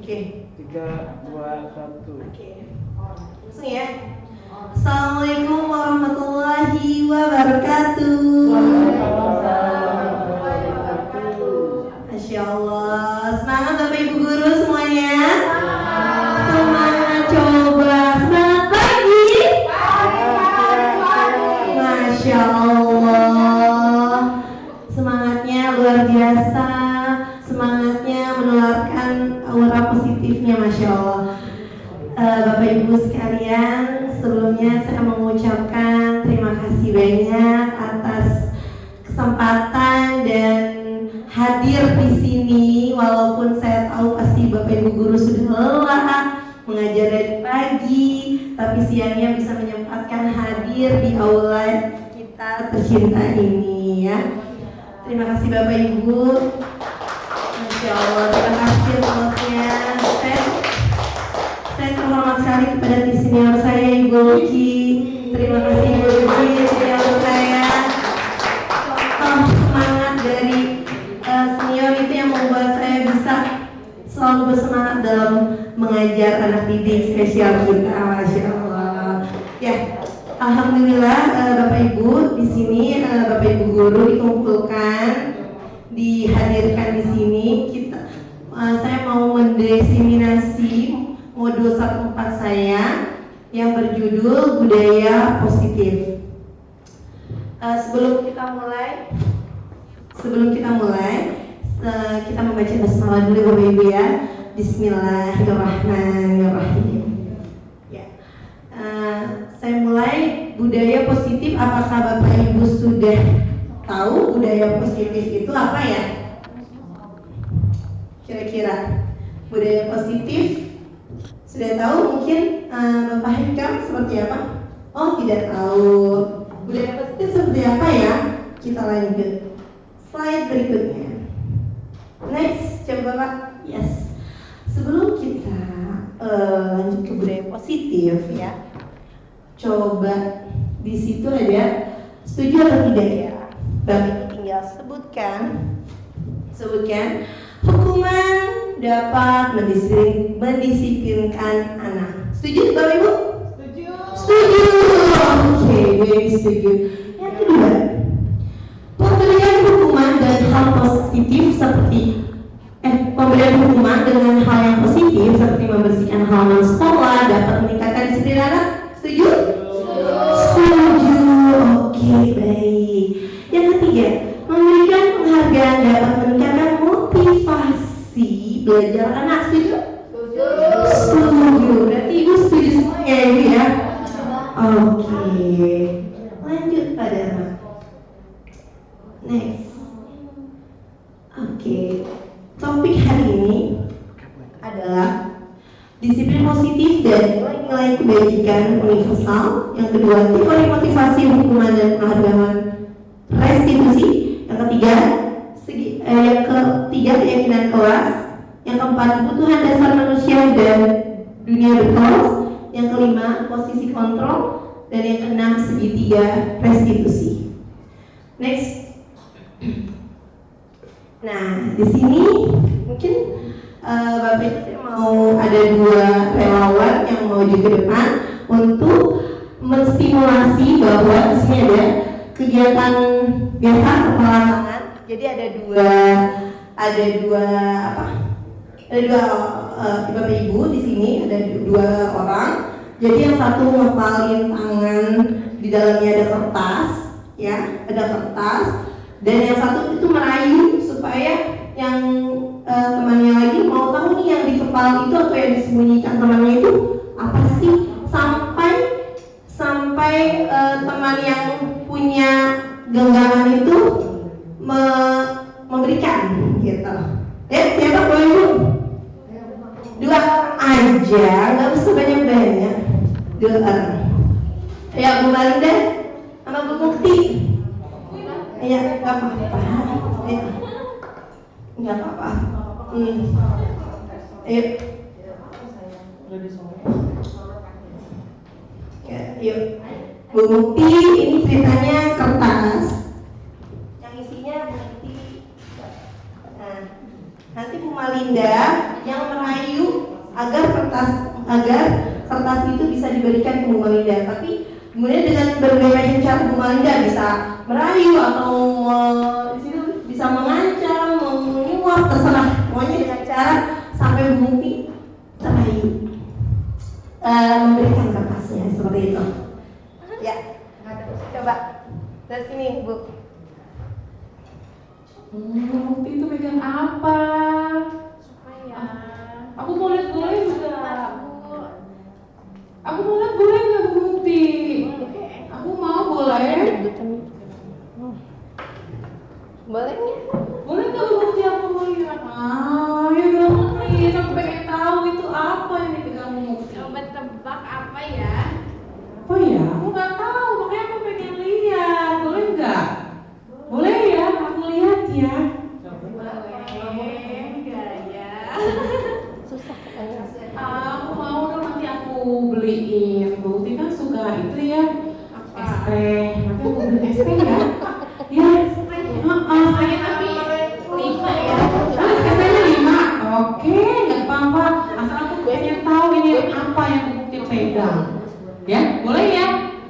Oke. 3, 2, 1. Oke. Langsung ya. Assalamualaikum warahmatullahi wabarakatuh. Masya Allah. Semangat Bapak Ibu Guru semuanya. Semangat coba. Semangat pagi. Masya Allah. Semangatnya luar biasa. Semangatnya menularkan aura positifnya, Masya Allah. Bapak Ibu sekalian, sebelumnya saya mengucapkan terima kasih banyak atas kesempatan dan hadir di sini. Walaupun saya tahu pasti Bapak Ibu Guru sudah lelah mengajar dari pagi, tapi siangnya bisa menyempatkan hadir di aula kita tercinta ini ya. Terima kasih Bapak Ibu. Masya Allah, terima kasih semuanya. Saya terhormat sekali kepada senior saya Ibu Luki. Terima kasih Ibu Luki, senior saya. Contoh semangat dari senior itu yang membuat saya bisa selalu bersemangat dalam mengajar anak didik spesial kita. Masya Allah. Ya, alhamdulillah Bapak Ibu di sini Bapak Ibu Guru dikumpulkan, dihadirkan di sini. Saya mau mendiseminasi modul 14 saya yang berjudul budaya positif. Sebelum kita mulai, kita membaca basmalah dulu Bapak Ibu ya. Bismillahirrahmanirrahim. Ya, saya mulai budaya positif. Apakah Bapak Ibu sudah tahu budaya positif itu apa ya? Kira-kira budaya positif sudah tahu? Mungkin Bapak Hikam seperti apa? Oh, tidak tahu. Budaya positif seperti apa ya? Kita lanjut slide berikutnya. Next, coba Bapak. Yes. Sebelum kita lanjut ke budaya positif ya, coba di situ ada setuju atau tidak ya? Bapak tinggal sebutkan hukuman dapat mendisiplinkan anak. Setuju Bapak Ibu? Setuju. Oke, very setuju. Yang kedua, pemberian hukuman dan hal positif seperti pemberian hukuman dengan hal yang positif seperti membersihkan halaman sekolah dapat meningkatkan disiplin anak. Setuju? Setuju. Oke, baik. Yang ketiga, memberikan penghargaan dapat meningkatkan motivasi belajar anak. Setuju? Setuju. Berarti Ibu setuju semuanya ya Ibu ya? Oke. Lanjut pada next. Oke. Topik hari ini adalah disiplin positif dan nilai-nilai kebajikan universal. Yang kedua, teori motivasi, hukuman dan penghargaan restitusi. Yang ketiga, keyakinan kelas. Yang keempat, kebutuhan dasar manusia dan dunia berkelas. Yang kelima, posisi kontrol. Dan yang keenam, segitiga restitusi. Next. Nah, di sini mungkin Bapak Ibu mau ada dua relawan yang maju ke depan untuk menstimulasi bahwa di sini ada kegiatan biasa peperangan. Jadi ada dua Bapak Ibu di sini ada dua orang. Jadi yang satu ngepalin tangan, di dalamnya ada kertas, ya, ada kertas. Dan yang satu itu merayu supaya yang temannya lagi mau tahu nih yang di kepala itu atau yang disembunyikan temannya itu apa sih, sampai teman yang punya genggaman itu memberikan gitu. Ya, siapa boleh Bu? Dua aja, nggak usah banyak-banyak. Dua orang. Ya, Bu Malinda sama Bu Mukti. Ya, nggak apa-apa. Ya. Nggak apa-apa. Ayo. Ya, yuk. Bu Mukti, ini ceritanya kertas yang isinya Bu Mukti. Nah, nanti Bu Malinda yang merayu agar kertas itu bisa diberikan ke Bu Malinda. Tapi kemudian dengan berbagai macam cara Bu Malinda bisa merayu atau bisa mengancam, menyuap, terserah. Pokoknya dengan cara sampai Bu Mukti terayu memberikan kertasnya seperti itu. Ya, coba dari sini Bu. Mukti itu pegang apa? Supaya Aku mau lihat boleh nggak? Aku mau lihat boleh nggak Bu Mukti? Aku mau boleh. Boleh nih? Boleh nggak Bu Mukti aku mau lihat? Ya dong, please. Aku pengen tahu itu apa yang dipegang Bu Mukti. coba tebak apa ya? Apa ya? Aku nggak tahu, makanya aku pengen lihat. Boleh nggak? Boleh ya, aku lihat ya. Boleh nggak ya? Aku mau dong, nanti aku beliin. Bu Mukti kan suka itu ya, es teh. Nanti aku beli es teh ya. Ya, Saya tapi 5 ya. es tehnya 5. Oke, nggak apa-apa. Asal aku pengen tahu ini apa yang Bu Mukti pegang. Ya, boleh ya?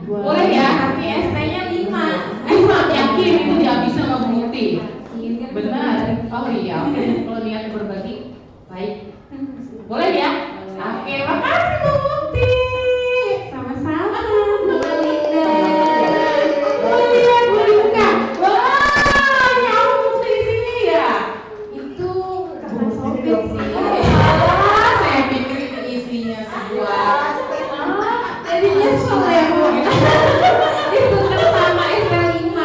Boleh ya? Tapi ST-nya 5. Yakin itu dihabisin sama Bu Mukti. Kan Benar. Oh iya, oke. Kalau niat berbagi, baik. Boleh ya? Oke, makasih Bu Mukti. Sama-sama. Bu Malinda. Boleh lihat, boleh dibuka. Wah, ini apa Bu Mukti di sini ya? itu kertas sobek sih. Saya pikir itu isinya sebuah. Jadi nyesel ya Bu. Ditukar sama ST5.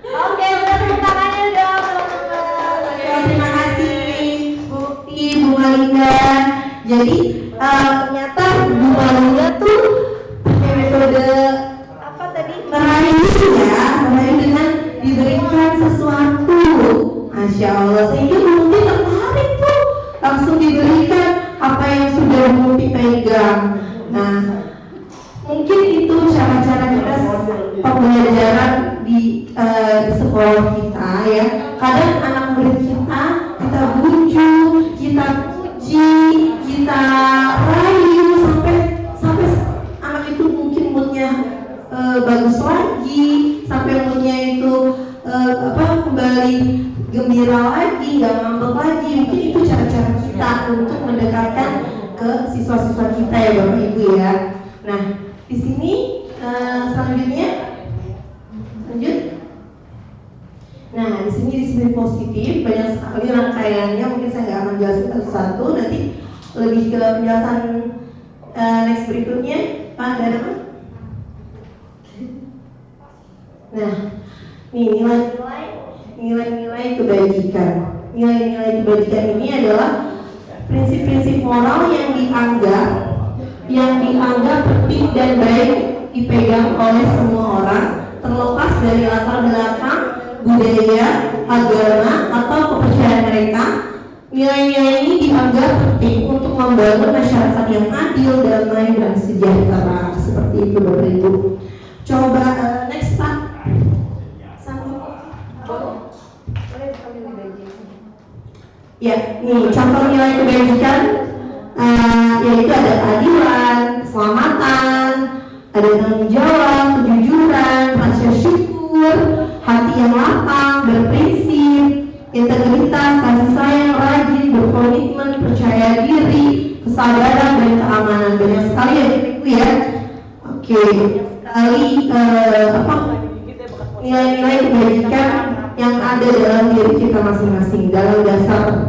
Oke, udah tepuk tangannya dong teman-teman. Oke, terima kasih Bu Mukti, Bu Malinda. Jadi ternyata Bu Malinda tuh pakai metode apa tadi? Merayu ya, merayu dengan diberikan sesuatu. Masya Allah, sehingga Bu Mukti tertarik tuh, langsung diberikan apa yang sudah Bu Mukti pegang. Nah, mungkin itu cara-cara kita pembelajaran di sekolah kita ya. Kadang anak murid kita bujuk, kita puji, kita rayu sampai anak itu mungkin moodnya bagus lagi, sampai moodnya itu kembali gembira lagi, nggak ngambek lagi. Mungkin itu cara-cara kita untuk mendekatkan ke siswa-siswa kita ya Bapak Ibu ya. Nah, di sini selanjutnya lanjut. Nah, di sini disiplin positif banyak sekali rangkaiannya. Mungkin saya nggak akan jelasin satu-satu. Nanti lebih ke penjelasan next berikutnya, Pak Dharma. Nah, nih nilai-nilai kebajikan. Nilai-nilai kebajikan ini adalah prinsip-prinsip moral yang dianggap penting dan baik dipegang oleh semua orang, terlepas dari latar belakang, budaya, agama, atau kepercayaan mereka. Nilai-nilai ini dianggap penting untuk membangun masyarakat yang adil, damai, dan sejahtera. Seperti itu Bapak Ibu. Coba next Pak. Ya, nih contoh nilai kebajikan yaitu ada keadilan, keselamatan, ada tanggung jawab, kejujuran, rasa syukur, hati yang lapang, berprinsip, integritas, kasih sayang, rajin, berkomitmen, percaya diri, kesabaran, dan keamanan. Banyak sekali ya Ibu ya. Oke, sekali nilai-nilai kebajikan yang ada dalam diri kita masing-masing, dalam dasar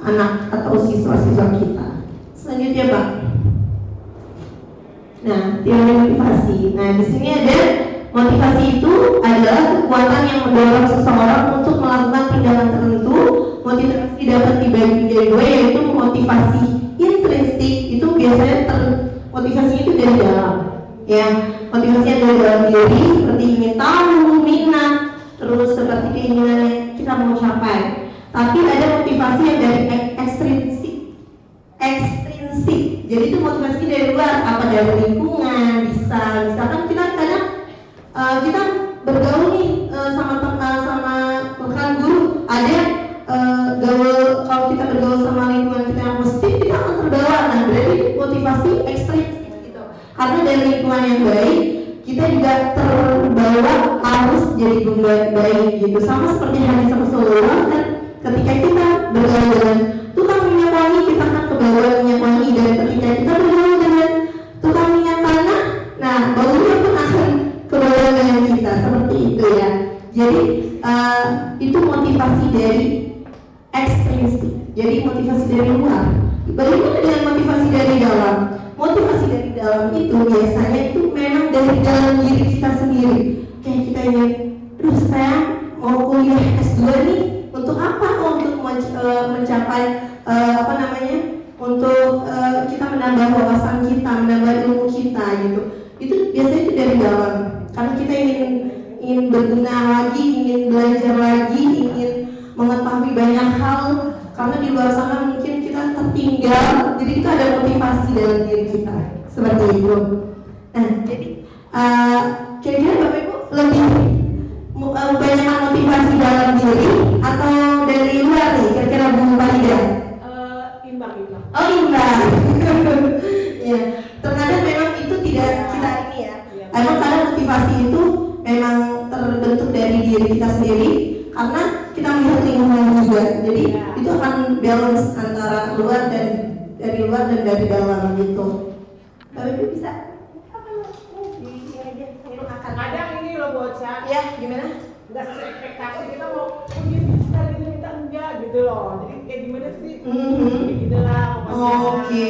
anak atau siswa-siswa kita. Selanjutnya Pak. Nah, teori motivasi. Nah, di sini ada motivasi itu adalah kekuatan yang mendorong seseorang untuk melakukan tindakan tertentu. Motivasi dapat dibagi menjadi dua, yaitu motivasi intrinsik. Itu biasanya motivasi itu dari dalam. Ya, motivasi yang dari dalam diri seperti ingin tahu, minat, terus seperti keinginan yang kita mau capai. Tapi ada motivasi yang dari ekstrinsik. Jadi itu motivasi dari luar, apa dari lingkungan, misalkan kita kadang kita bergaul nih sama rekan guru, ada gaul, kalau kita bergaul sama lingkungan kita yang positif, Karena dari lingkungan yang baik, kita juga terbawa harus jadi baik gitu. Sama seperti hadis Rasulullah kan, ketika kita bergaul dengan tukang minyak wangi, kita akan kebawa minyak wangi, dan ketika kita bergaul dengan tukang minyak tanah, nah baunya pun akan kebawa dengan kita, seperti itu ya. Jadi itu motivasi dari ekstrinsik, jadi motivasi dari luar. Bagaimana dengan motivasi dari dalam? Motivasi dari dalam itu biasanya itu memang dari dalam diri kita sendiri. Kayak kita ingin, aduh saya mau kuliah S2 nih, untuk apa? Untuk mencapai untuk kita menambah wawasan kita, menambah ilmu kita gitu. Itu biasanya itu dari dalam. Karena kita ingin berguna lagi, ingin belajar lagi, ingin mengetahui banyak hal. Karena di luar sana mungkin kita tertinggal, jadi kita ada motivasi dalam diri kita, seperti itu. Nah, jadi kira-kira Bapak Ibu lebih banyak motivasi dalam diri atau dari luar nih? Kira-kira Bu Farida? Imbang. Oh, imbang. Ya, terkadang memang itu tidak kita ini ya. Emang kadang motivasi itu memang terbentuk dari diri kita sendiri, karena kita melihat lingkungan juga. Jadi itu akan balance antara luar dan dari luar dan dari dalam gitu. Bapak Ibu bisa di sini aja sambil makan. Kadang ini loh bocah, Ya, gimana? nggak sesuai ekspektasi, kita mau dia bisa gitu, kita enggak gitu loh. Jadi kayak gimana sih? Gitu lah pokoknya. Oke,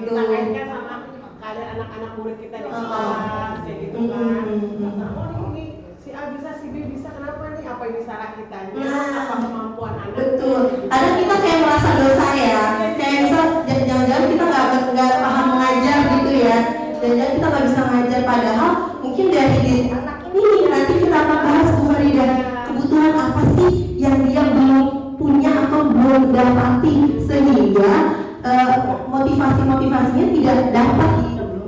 Kita gitu. kaitkan sama keadaan anak-anak murid kita di kelas kayak gitu kan. Kata, oh ini si A bisa, si B bisa, kenapa nih? Apa ini salah kitanya? Apa kemampuan anak? Betul. Kadang kita kayak merasa dosa ya. Kayak misal jangan-jangan kita nggak paham mengajar gitu ya. Jangan-jangan kita nggak bisa mengajar, padahal mungkin dari diri anak ini nanti kita akan bahas Bu Farida, kebutuhan apa sih yang dia belum punya atau belum dapati, sehingga motivasinya tidak dapat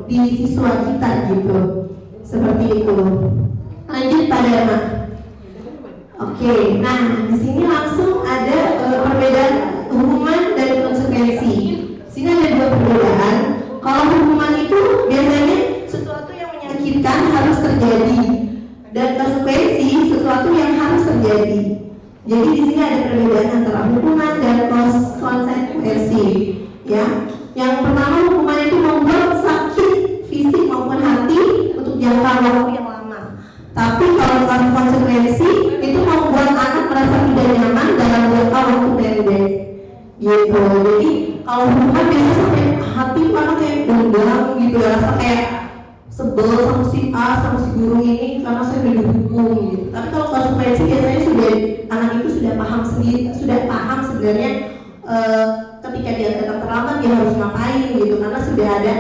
di siswa kita gitu. Seperti itu. Lanjut pada Mak. Oke, nah di sini langsung ada perbedaan hukuman dan konsekuensi. Sini ada dua perbedaan. Kalau hukuman itu biasanya sesuatu yang menyakitkan harus terjadi, dan konsekuensi sesuatu yang harus terjadi. Jadi di sini ada perbedaan antara hukuman dan konsekuensi. Ya, yang pertama hukuman itu membuat sakit fisik maupun hati untuk jangka waktu yang lama. Tapi kalau konsekuensi itu membuat anak merasa tidak nyaman dalam jangka waktu pendek. Gitu. Jadi kalau hukuman biasanya sampai hati anak kayak dendam gitu, rasa kayak sebel sama si A, sama si guru ini karena saya udah dihukum gitu. Tapi kalau konsekuensi biasanya anak itu sudah paham sendiri, sudah paham sebenarnya ketika dia datang terlambat dia harus ngapain gitu, karena sudah ada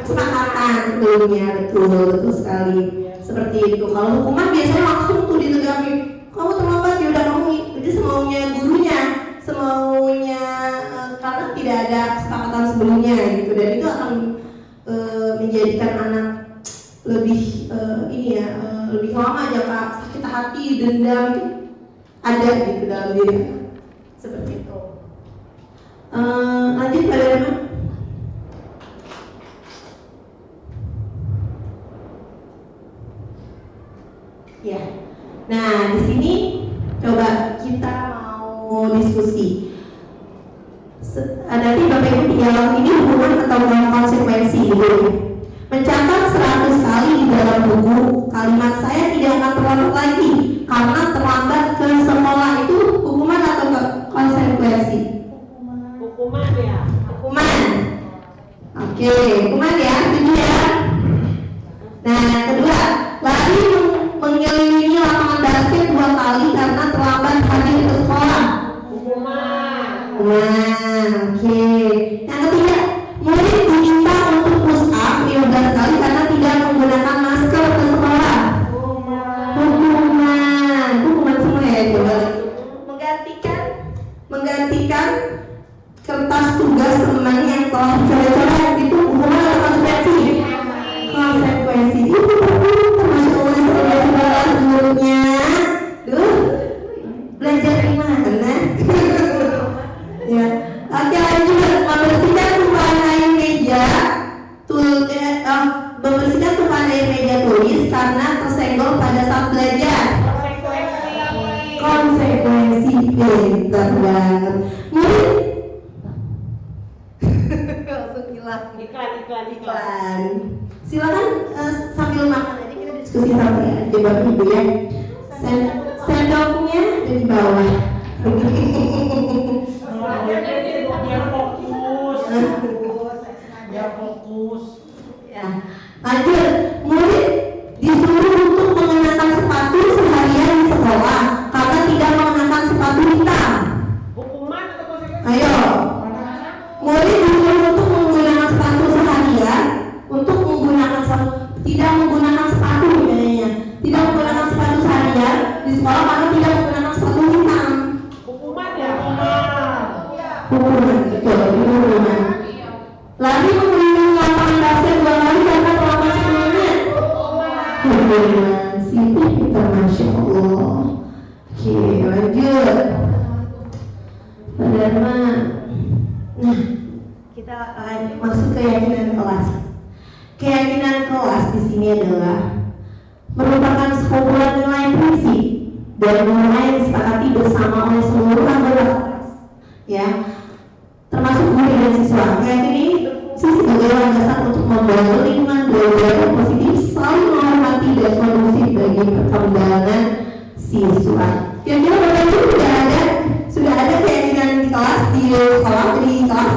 kesepakatan sebelumnya. Betul sekali. Seperti itu. Kalau hukuman biasanya langsung tuh ditegaki, kamu terlambat ya udah kamu itu semaunya gurunya, semaunya karena tidak ada kesepakatan sebelumnya gitu, dan itu akan menjadikan anak lebih lebih lama jangka sakit hati, dendam itu ada gitu dalam diri. Seperti itu. Lanjut pada Rema. Ya. Nah, di sini coba kita mau diskusi. Nanti Bapak Ibu tinggal ini hukuman atau konsekuensi gitu. Mencatat 100 kali di dalam buku kalimat saya tidak akan terlambat lagi karena terlambat ke sekolah, itu hukuman atau konsekuensi? Hukuman ya. Hukuman. Oke, hukuman ya, setuju ya. Nah, kedua, lari mengelilingi lapangan basket 2 kali karena terlambat hadir ke sekolah. Hukuman. Oke. Yang ketiga, murid diminta untuk push up 15 kali karena tidak menggunakan masker ke sekolah. Hukuman semua ya, coba. Menggantikan kertas tugas teman yang telah dicoret-coret, itu hukuman atau konsekuensi? Konsekuensi. Itu termasuk konsekuensi sebelumnya. Belajar di mana? Ya. Oke, lanjut. Membersihkan tumpahan air meja, banget. Murid langsung hilang. Iklan. Silakan sambil makan aja kita diskusi sama ya, Bapak Ibu ya. Sendoknya ada di bawah. Biar fokus. Ya, lanjut. Murid disuruh untuk mengenakan sepatu seharian di sekolah karena tidak mengenakan sepatu hitam. Hukuman atau konsekuensi? Ayo. Murid disuruh untuk menggunakan sepatu seharian, tidak menggunakan sepatu kayaknya. Tidak menggunakan sepatu seharian di sekolah karena tidak menggunakan sepatu hitam. Hukuman ya? Hukuman, betul, itu hukuman. Lagi menggunakan lapangan basket 2 kali karena selama 10 menit. Hukuman, sini kita Masya Allah. Oke, lanjut. Dharma. Nah, kita masuk keyakinan kelas. Keyakinan kelas di sini adalah merupakan sekumpulan nilai prinsip dan nilai yang disepakati bersama oleh seluruh anggota kelas, ya, termasuk guru dan siswa. Keyakinan ini sebagai landasan untuk membangun lingkungan belajar yang positif, saling menghormati dan kondusif bagi perkembangan siswa. Kira-kira Bapak Ibu sudah ada keyakinan di kelas, di sekolah, di kelas?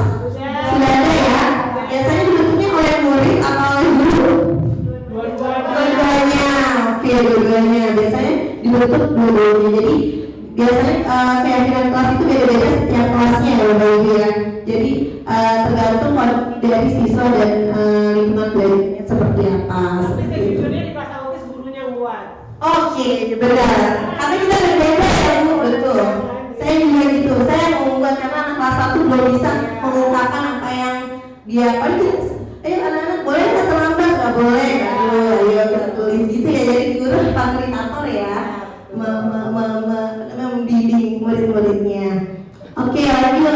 Sudah ada ya? Biasanya dibentuknya oleh murid atau oleh guru? Dua-duanya. Oke, dua-duanya. Biasanya dibentuk dua-duanya. Jadi biasanya keyakinan kelas itu beda-beda setiap kelasnya ya Bapak Ibu ya. Jadi tergantung dari siswa dan lingkungan belajarnya seperti apa. Tapi sejujurnya di kelas autis gurunya yang buat. Oke, benar. Karena kita berbeda ya Bu, betul. Saya juga gitu. Saya mau membuat karena anak kelas 1 belum bisa mengungkapkan apa yang dia anak-anak boleh nggak terlambat? Nggak boleh. Ayo kita tulis gitu ya. Jadi guru fasilitator ya, membimbing murid-muridnya. Oke, lanjut.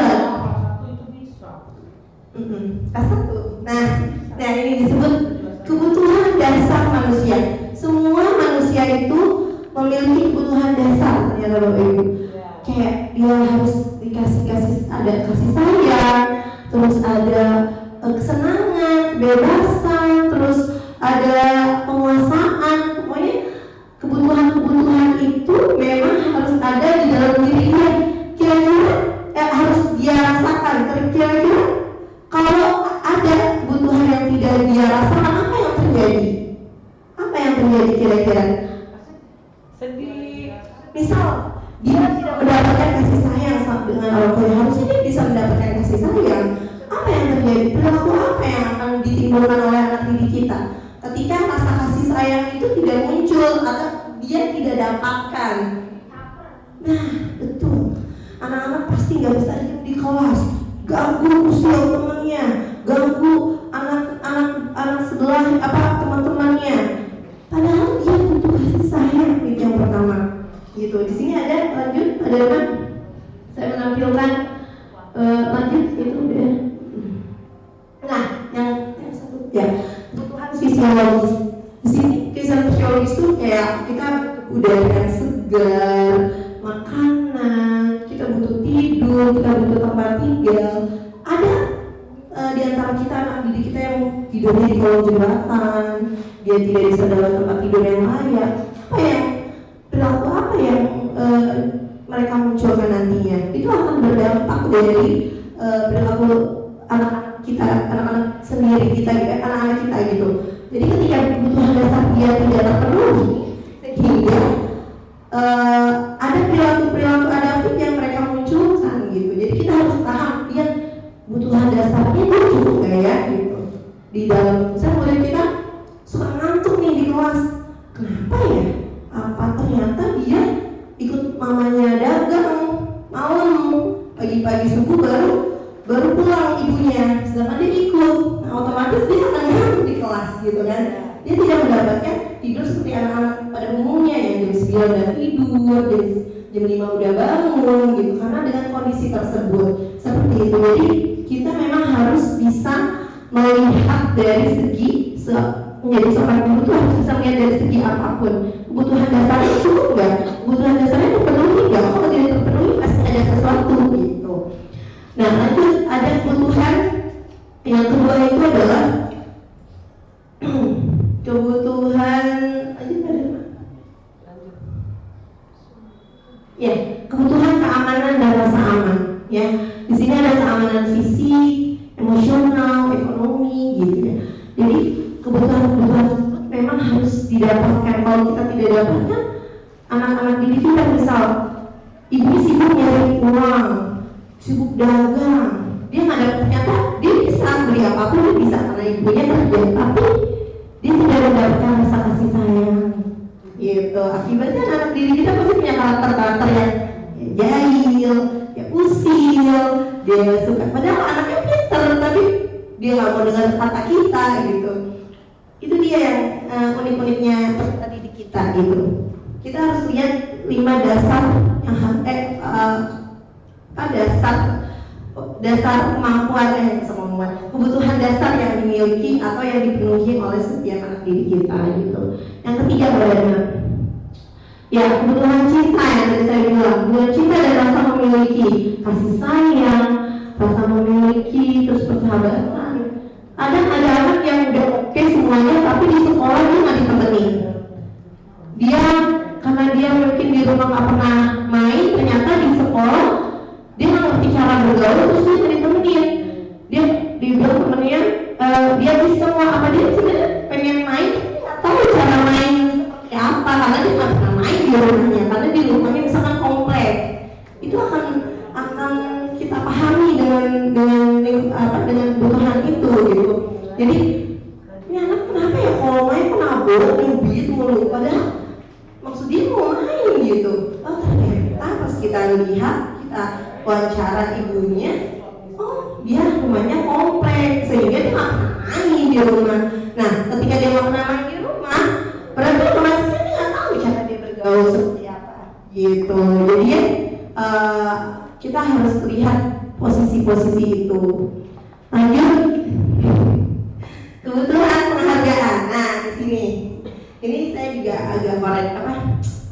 Kelas 1. Nah ini disebut kebutuhan dasar manusia. Semua manusia itu memiliki kebutuhan dasar ya Bapak Ibu. Kayak dia harus ada kasih sayang, terus ada kesenangan, kebebasan, terus ada penguasaan. Pokoknya kebutuhan itu memang harus ada di dalam diri dia. Kira-kira harus dia rasakan. Kira-kira kalau ada kebutuhan yang tidak dia rasakan, apa yang terjadi? Apa yang terjadi kira-kira? Sedih. Misal dia tidak mendapatkan kasih sayang dengan orang tua, harusnya dia bisa mendapatkan kasih sayang. Apa yang terjadi? Perilaku apa yang akan ditimbulkan oleh anak didik kita ketika rasa kasih sayang itu tidak muncul atau dia tidak dapatkan? Nah, betul. Anak-anak pasti nggak bisa diam di kelas, ganggu usia temannya, ganggu anak sebelah teman-temannya. Padahal dia butuh kasih sayang itu yang pertama. Gitu. Di sini ada lanjut, ada apa? Saya menampilkan lanjut itu udah. Nah, yang satu ya, kebutuhan fisiologis. Di sini kebutuhan fisiologis itu kayak kita udara yang segar, makanan, kita butuh tidur, kita butuh tempat tinggal. Ada di antara kita anak didik kita yang tidurnya di kolong jembatan, dia tidak bisa dalam tempat tidur yang layak. Perilaku apa yang mereka munculkan nantinya? Itu akan berdampak dari perilaku anak-anak kita, anak-anak sendiri kita, anak-anak kita gitu. Jadi ketika kebutuhan dasar dia tidak terpenuhi, sehingga ada perilaku adaptif yang mereka munculkan gitu. Jadi kita harus paham dia kebutuhan dasarnya itu cukup nggak ya gitu. Di dalam misalnya kita suka ngantuk nih di kelas, kenapa ya? Apa ternyata dia ikut mamanya dagang malam, pagi-pagi subuh baru pulang ibunya, sedangkan dia ikut. Nah, otomatis dia akan ngantuk di kelas gitu kan. Dia tidak mendapatkan tidur seperti anak-anak pada umumnya yang jam 9 udah tidur, jam 5 udah bangun gitu, karena dengan kondisi tersebut seperti itu. Jadi kita memang harus bisa melihat dari segi menjadi seorang guru itu harus bisa melihat dari segi apapun. Kebutuhan dasarnya cukup nggak? Kebutuhan dasarnya terpenuhi nggak? Kalau tidak terpenuhi pasti ada sesuatu gitu. Nah lanjut, ada kebutuhan yang kedua itu adalah kebutuhan ya, kebutuhan keamanan dan rasa aman. Ya, di sini ada keamanan fisik, emosional, ekonomi, gitu ya. Jadi kebutuhan-kebutuhan tersebut memang harus didapatkan. Kalau kita tidak dapatkan, anak-anak didik kita misal ibu sibuk nyari uang, sibuk dagang, dia nggak dapat, ternyata dia bisa beli apapun, dia bisa karena ibunya kerja, tapi dia tidak mendapatkan rasa kasih sayang. Gitu. Akibatnya anak didik kita pasti punya karakter-karakter yang jahil, ya usil, dia suka. Padahal anaknya pintar, tapi dia nggak mau dengar kata kita gitu. Itu dia yang unik-uniknya peserta didik kita gitu. Kita harus lihat 5 dasar yang dasar kemampuan kebutuhan dasar yang dimiliki atau yang dipenuhi oleh setiap anak didik kita gitu. Yang ketiga adalah ya kebutuhan cinta yang tadi saya bilang, kebutuhan cinta dan rasa memiliki, kasih sayang, rasa memiliki, terus persahabatan. Ada anak yang udah oke semuanya, tapi di sekolah dia nggak ditemenin. Dia karena dia mungkin di rumah nggak pernah main, ternyata di sekolah dia nggak ngerti cara bergaul, terus dia nggak ditemenin. Dia dibilang temennya dia bisa semua apa, dia sebenarnya pengen main, tapi nggak tahu cara main seperti apa karena dia nggak pernah main di rumahnya, karena di rumahnya misalkan komplek. Itu akan kita pahami dengan kebutuhan itu gitu. Jadi ini anak kenapa ya kalau main penabur, nyubit mulu, padahal maksud dia mau main gitu. Oh ternyata pas kita lihat, kita wawancara ibunya, oh dia rumahnya kompleks sehingga dia nggak pernah main di rumah. Nah ketika dia nggak pernah main di rumah, berarti otomatis dia nggak tahu cara dia bergaul seperti apa gitu. Jadi kita harus lihat posisi-posisi itu. Lanjut, kebutuhan penghargaan. Nah di sini, ini saya juga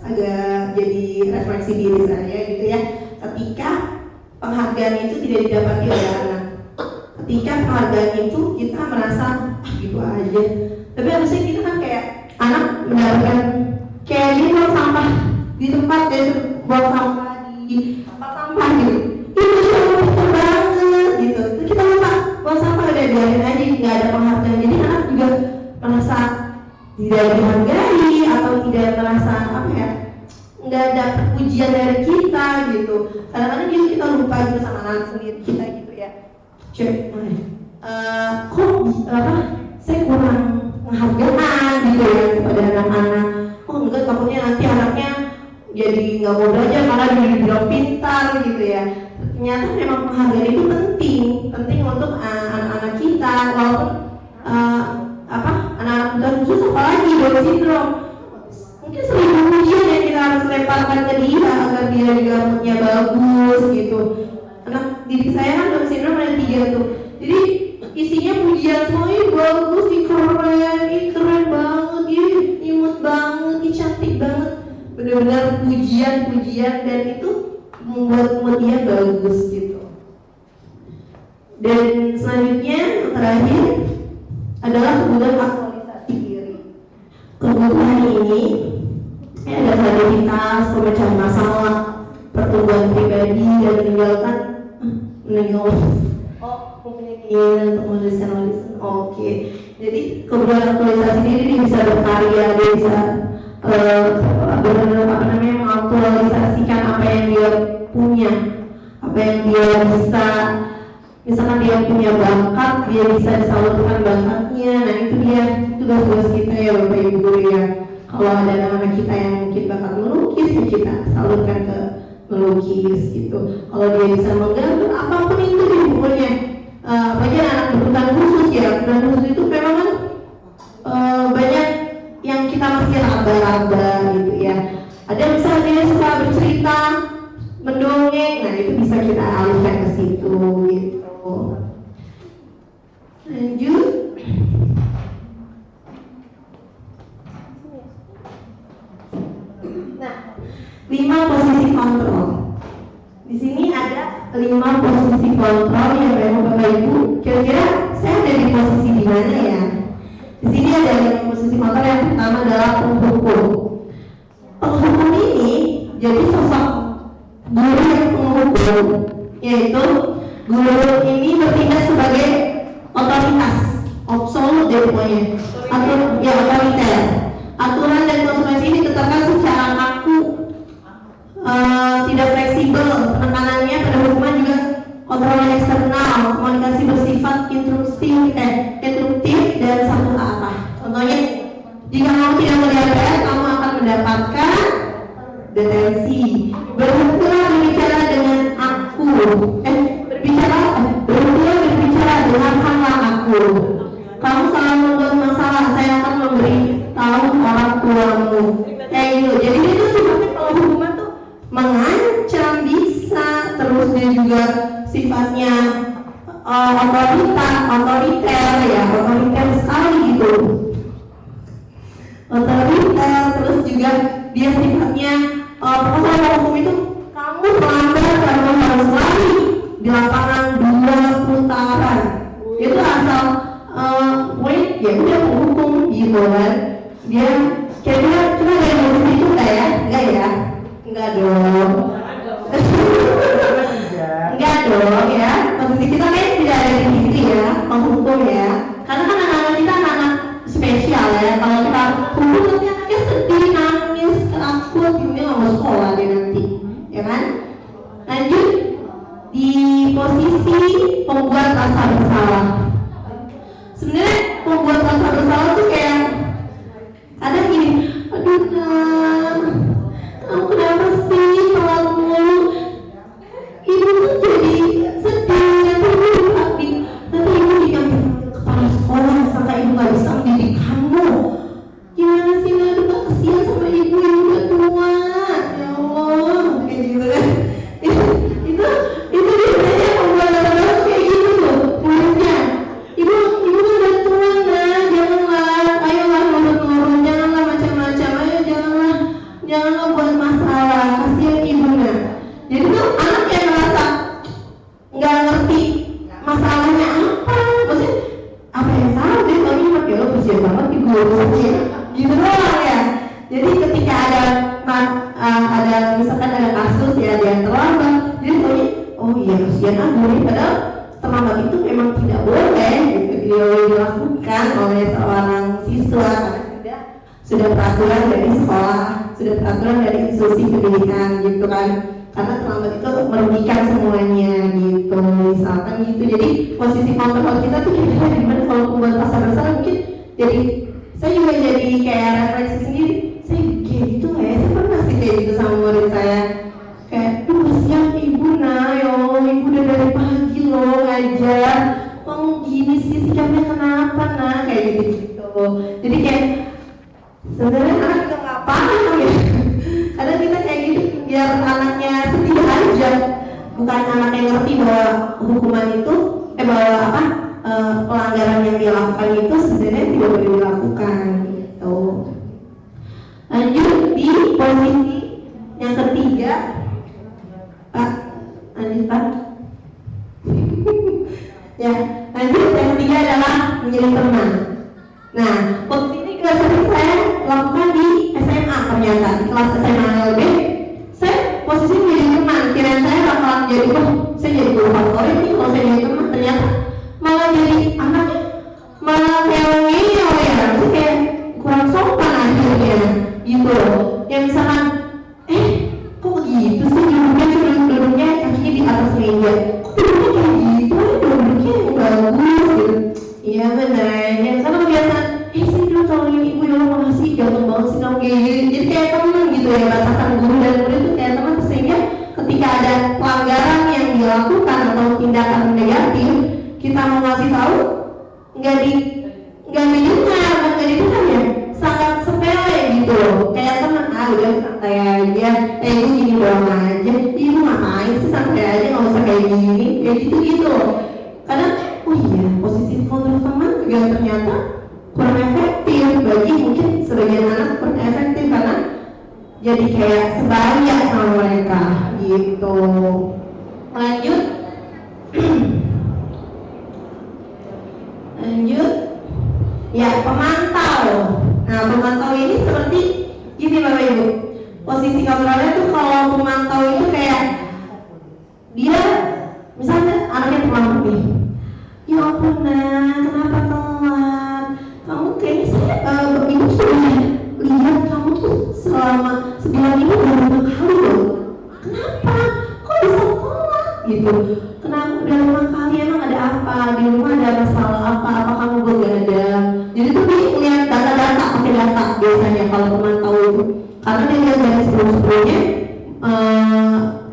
agak jadi refleksi diri saya gitu ya. Ketika penghargaan itu tidak didapati oleh anak, ketika penghargaan itu kita merasa gitu aja. Tapi harusnya kita kan kayak anak mendapatkan kayak dia buang sampah di tempat, dia buang sampah di tempat sampah gitu. Itu cuma pintar banget gitu. Terus kita lupa buang sampah, udah biarin aja, nggak ada penghargaan. Jadi anak juga merasa tidak dihargai atau tidak merasa nggak dapat pujian dari kita gitu. Kadang-kadang juga kita lupa juga sama anak sendiri kita gitu ya. Saya kurang penghargaan gitu ya kepada anak-anak. Oh enggak, takutnya nanti anaknya jadi nggak mau belajar karena dia dibilang pintar gitu ya. Ternyata memang penghargaan itu penting untuk anak-anak kita, walaupun anak-anak buta khusus apalagi Down syndrome. Mungkin 1000 pujian yang kita harus lemparkan ke dia agar dia juga moodnya bagus gitu. Anak didik saya kan Down syndrome ada 3 tuh. Jadi isinya pujian semuanya bagus, keren banget, imut banget, cantik banget. Benar-benar pujian dan itu membuat mood dia bagus gitu. Dan selanjutnya yang terakhir adalah kebutuhan aktualisasi diri. Kebutuhan ini ada stabilitas, pemecahan masalah, pertumbuhan pribadi dan meninggalkan mempunyai keinginan untuk menuliskan. Oke. Jadi kebutuhan aktualisasi diri dia bisa berkarya, dia bisa mengaktualisasikan apa yang dia punya, apa yang dia bisa. Misalkan dia punya bakat, dia bisa disalurkan bakatnya. Nah itu dia tugas-tugas kita ya Bapak Ibu Guru ya. Kalau ada anak-anak kita yang mungkin bakat melukis, ya kita salurkan ke melukis gitu. Kalau dia bisa menggambar, apapun itu di bukunya. Apalagi anak kebutuhan khusus ya. Kebutuhan khusus itu memang kan banyak yang kita masih raba-raba gitu ya. Ada misalnya dia suka bercerita, mendongeng, nah itu bisa kita alihkan ke situ gitu. Lanjut. Nah, 5 posisi kontrol. Di sini ada 5 posisi kontrol yang memang Bapak Ibu kira-kira saya ada di posisi di mana ya? Di sini ada 5 posisi kontrol. Yang pertama adalah penghukum. Penghukum ini jadi sosok guru yang penghukum, yaitu guru ini bertindak sebagai otoritas, absolut deh pokoknya, otoriter. Aturan dan konsekuensi ini ditetapkan secara kaku, tidak fleksibel. Penekanannya pada hukuman juga kontrol eksternal, komunikasi bersifat instruktif dan satu arah. Contohnya, jika kamu tidak melihat PR, kamu akan mendapatkan detensi. Berhentilah berbicara dengan aku. Berhentilah berbicara dengarkanlah aku. Kamu selalu membuat masalah, saya akan memberi tahu orang tuamu. Kayak gitu. Jadi itu sifatnya kalau hukuman tuh mengancam bisa, terus dia juga sifatnya otoriter sekali gitu. Otoriter, terus juga dia sifatnya kalau hukum itu kamu melanggar, kamu harus lari di lapangan 2 putaran. Itu asal ya udah menghukum gitu kan. Dia kira-kira cuma dari posisi itu enggak ya? Enggak dong. Enggak dong ya. Posisi kita kan tidak ada di situ ya, menghukum ya. Karena kan anak-anak kita anak-anak spesial ya. Kalau kita hukum nanti anaknya sedih, nangis, takut, ini nggak mau sekolah dia nanti, ya kan? Lanjut di posisi pembuat rasa bersalah. Sebenarnya pembuat rasa bersalah tuh kayak ada gini, aduh kamu kenapa sih telat mulu? Ibu tuh jadi sedih, nanti ibu diambil kepala sekolah, sangka ibu nggak bisa mendidik kamu. Gimana sih, aduh gak kesian sama ibu yang udah tua, ya Allah, kayak gitu kan. Itu biasanya pembuat rasa bersalah kayak gitu tuh, muridnya. Ibu kan udah tua nah, janganlah, ayolah nurut-nurut, janganlah macam-macam, ayo janganlah buat masalah, kasihan ibunya. Jadi tuh anak yang merasa nggak ngerti masalahnya apa, maksudnya apa yang salah deh, kalau ingat ya lo kasihan banget ibu gitu doang ya. Jadi ketika ada misalkan ada kasus ya dia terlambat, jadi taunya oh iya kasihan aku nih, padahal terlambat itu memang tidak boleh gitu dilakukan oleh seorang siswa karena sudah peraturan dari sekolah, sudah peraturan dari institusi pendidikan gitu kan. Karena terlambat itu merugikan semuanya gitu, misalkan gitu. Jadi posisi kontrol kita tuh kira-kira gimana kalau membuat rasa bersalah, mungkin jadi saya juga jadi kayak refleksi sendiri, saya kayak gitu nggak ya, saya pernah sih kayak gitu sama murid saya, kayak duh kasihan ibu nah, ya Allah ibu udah dari pagi loh ngajar, kamu gini sih sikapnya kenapa nah, kayak gitu. Jadi kayak sebenarnya anak juga nggak paham ya, kadang kita kayak gitu biar anaknya sedih aja, bukan anak yang ngerti bahwa hukuman itu bahwa pelanggaran yang dilakukan itu sebenarnya tidak boleh dilakukan gitu. Lanjut di posisi yang ketiga, Pak, lanjut Pak. Ya, lanjut yang ketiga adalah menjadi teman. Nah, posisi ini juga sering saya lakukan di SMA ternyata, di kelas SMA LB. Saya posisi menjadi teman, kirain saya bakalan jadi saya jadi guru favorit nih kalau saya jadi teman, ternyata malah jadi anaknya malah kayak ngeyel ya, itu kayak kurang sopan akhirnya gitu loh. Ya misalkan kok gitu sih duduknya kakinya di atas meja, kok duduknya kayak gitu, duduknya yang bagus gitu. Iya benar, ya karena kebiasaan sih dulu tolongin ibu dulu, makasih, jangan banget sih kamu kayak gitu. Jadi kayak teman gitu ya, batasan guru dan murid itu kayak teman, sehingga ketika ada pelanggaran yang dilakukan atau tindakan negatif, kita mau ngasih tahu nggak didengar, nggak didengar ya, sangat sepele gitu, kayak teman udah santai aja, ibu gini doang aja, ibu ngapain sih santai aja, nggak usah kayak gini, kayak gitu. Kadang iya posisi kontrol teman juga ternyata kurang efektif bagi mungkin sebagian anak, kurang efektif karena jadi kayak sebaya sama mereka gitu. Lanjut Ya, pemantau. Nah, pemantau ini seperti gini Bapak Ibu. Posisi kontrolnya tuh kalau pemantau itu kayak dia misalnya anaknya telat nih. Ya ampun Nak, kenapa telat? Kamu kayaknya saya ibu sudah lihat kamu tuh selama sebulan ini baru 5 kali loh. Kenapa? Kok bisa telat gitu? Kenapa udah 5 kali, emang ada apa? Di rumah ada masalah apa? Apa kamu begadang? Jadi tuh dia lihat data-data, pakai data biasanya kalau pemantau itu. Karena dia lihat dari sebelum-sebelumnya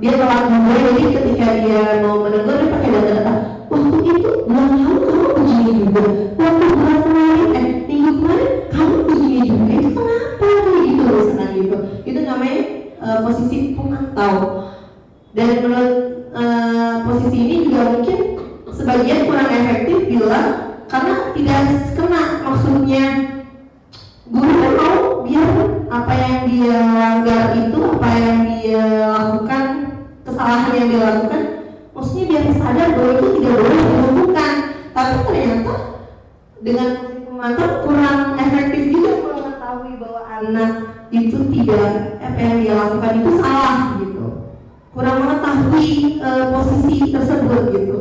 dia telat juga, jadi ketika dia mau menegur dia pakai data-data. Waktu itu bulan lalu kamu begini juga, waktu bulan kemarin minggu kemarin kamu begini juga, itu kenapa kayak gitu misalkan gitu. Itu namanya posisi pemantau. Dan menurut posisi ini juga mungkin sebagian kurang efektif bila karena tidak kena, maksudnya guru kan mau biar apa yang dia langgar itu, apa yang dia lakukan, kesalahan yang dia lakukan, maksudnya biar sadar bahwa itu tidak boleh dilakukan. Tapi ternyata dengan pemantau kurang efektif juga mengetahui bahwa anak itu tidak, apa yang dia lakukan itu salah gitu, kurang mengetahui posisi tersebut gitu.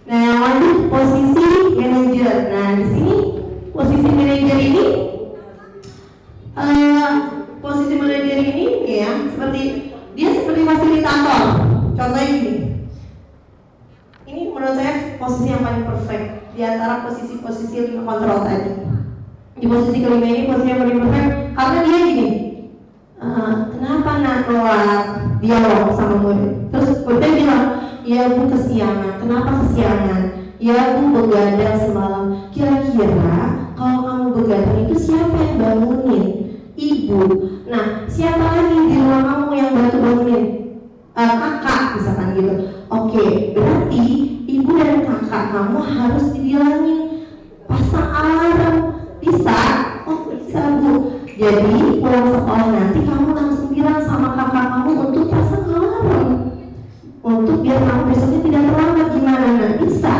Nah, yang lanjut posisi manajer. Nah, di sini posisi manajer ini ya dia seperti fasilitator. Contohnya gini. Ini menurut saya posisi yang paling perfect di antara posisi-posisi 5 kontrol tadi. Di posisi kelima ini posisi yang paling perfect karena dia gini. Kenapa nak telat? Dialog sama murid. Terus muridnya bilang, ya Bu kesiangan. Kenapa kesiangan? Ya Bu begadang semalam. Kira-kira kalau kamu begadang itu siapa yang bangunin? Ibu. Nah, siapa lagi di rumah kamu yang bantu bangunin? Kakak misalkan gitu. Oke, berarti ibu dan kakak kamu harus dibilangin pasang alarm. Bisa? Oh bisa Bu. Jadi pulang sekolah nanti kamu langsung bilang sama kakak kamu untuk pasang alarm, untuk biar kamu besoknya tidak terlambat. Gimana? Nah, bisa.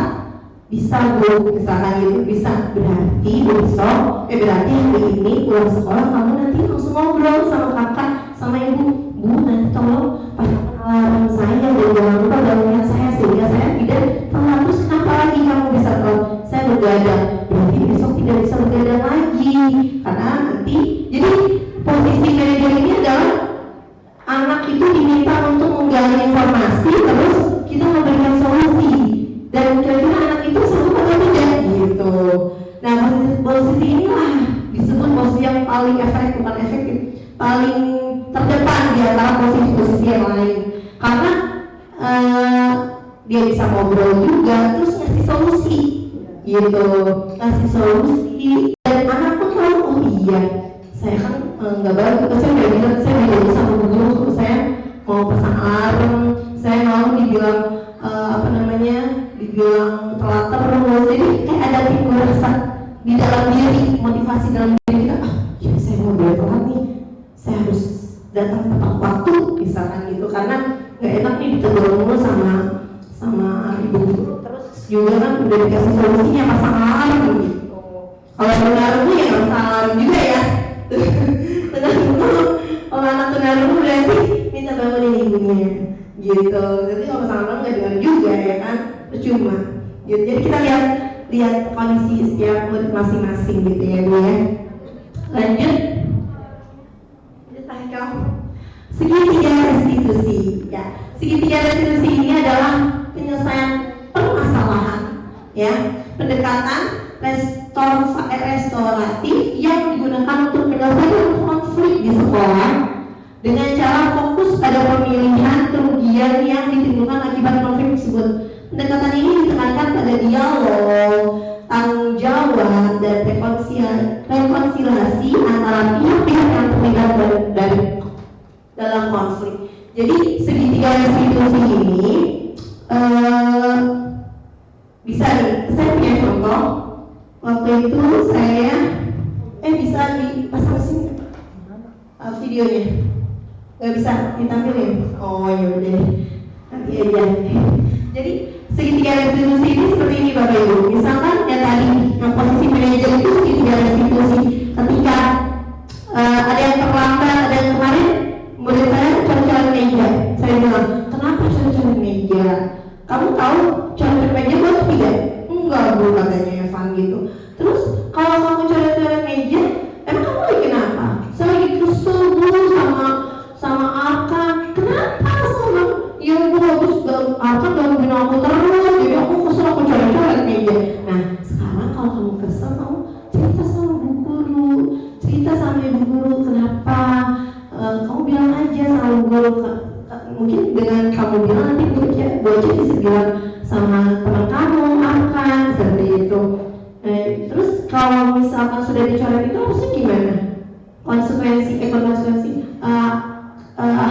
Bisa Bu, misalkan gitu. Bisa. Berarti besok berarti hari ini pulang sekolah kamu nanti langsung ngobrol sama kakak sama ibu. Bu, nanti tolong pasang alarm saya dan jangan lupa bangunin saya sehingga saya tidak telat. Terus kenapa lagi kamu bisa tahu? Saya begadang. Berarti besok tidak bisa begadang lagi karena nanti. Jadi posisi manajer ini adalah anak itu diminta untuk menggali informasi, terus kita memberikan solusi dan kira-kira anak itu sanggup atau tidak gitu. Nah, posisi inilah disebut posisi yang paling efektif, bukan efektif, paling terdepan di antara posisi-posisi yang lain karena dia bisa ngobrol juga, terus ngasih solusi gitu, ngasih solusi dan anak pun tahu, oh iya saya kan nggak bagus, saya udah bilang saya udah bisa sama guru saya mau pasang alarm, saya mau dibilang dibilang telat terus. Jadi kayak ada timbul rasa di dalam diri, motivasi dalam diri kita, ya saya mau boleh telat nih, saya harus datang tepat waktu misalkan gitu, karena nggak enak nih ditegur mulu sama ibu guru, terus juga kan udah dikasih solusinya pasang alarm gitu. Kalau tunarungu ya nggak pasang alarm juga ya. Kalau anak tunarungu berarti minta bangunin ibunya gitu. Jadi kalau pasang alarm nggak dengar juga ya kan, percuma gitu. Jadi kita lihat kondisi setiap murid masing-masing gitu ya Bu ya. Lanjut. Segitiga restitusi ya. Segitiga restitusi ini adalah penyelesaian permasalahan ya, pendekatan restoratif yang digunakan untuk menyelesaikan konflik di sekolah dengan cara fokus pada pemilihan kerugian yang ditimbulkan akibat konflik tersebut. Pendekatan ini ditekankan pada dialog, tanggung jawab, dan rekonsiliasi antara pihak-pihak yang terlibat dalam konflik. Jadi segitiga restitusi ini bisa nih, saya punya contoh. Waktu itu saya bisa dipasang sini videonya, nggak bisa ditampilin. Oh yaudah, nanti aja. Jadi segitiga restitusi ini seperti ini Bapak Ibu. Misalkan yang tadi yang posisi manajer itu segitiga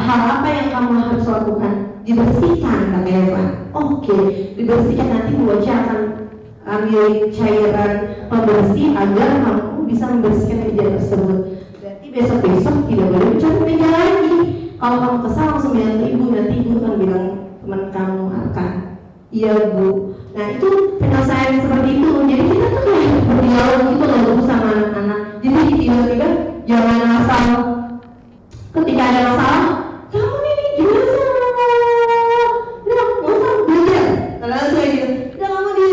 hal apa yang kamu harus lakukan? Dibersihkan, kata Evan. Oke, dibersihkan, nanti bocah akan ambil cairan pembersih agar kamu bisa membersihkan meja tersebut. Berarti besok-besok tidak boleh mencari meja lagi. Kalau kamu kesal langsung bilang ke ibu, nanti ibu akan bilang teman kamu akan, iya bu. Nah itu penyelesaian seperti itu. Jadi kita tuh kayak berdialog gitu loh sama anak-anak. Jadi tiba-tiba jangan asal ketika ada masalah, kamu ini gimana sih? Udah nggak usah belajar. Kalau saya gitu, udah kamu di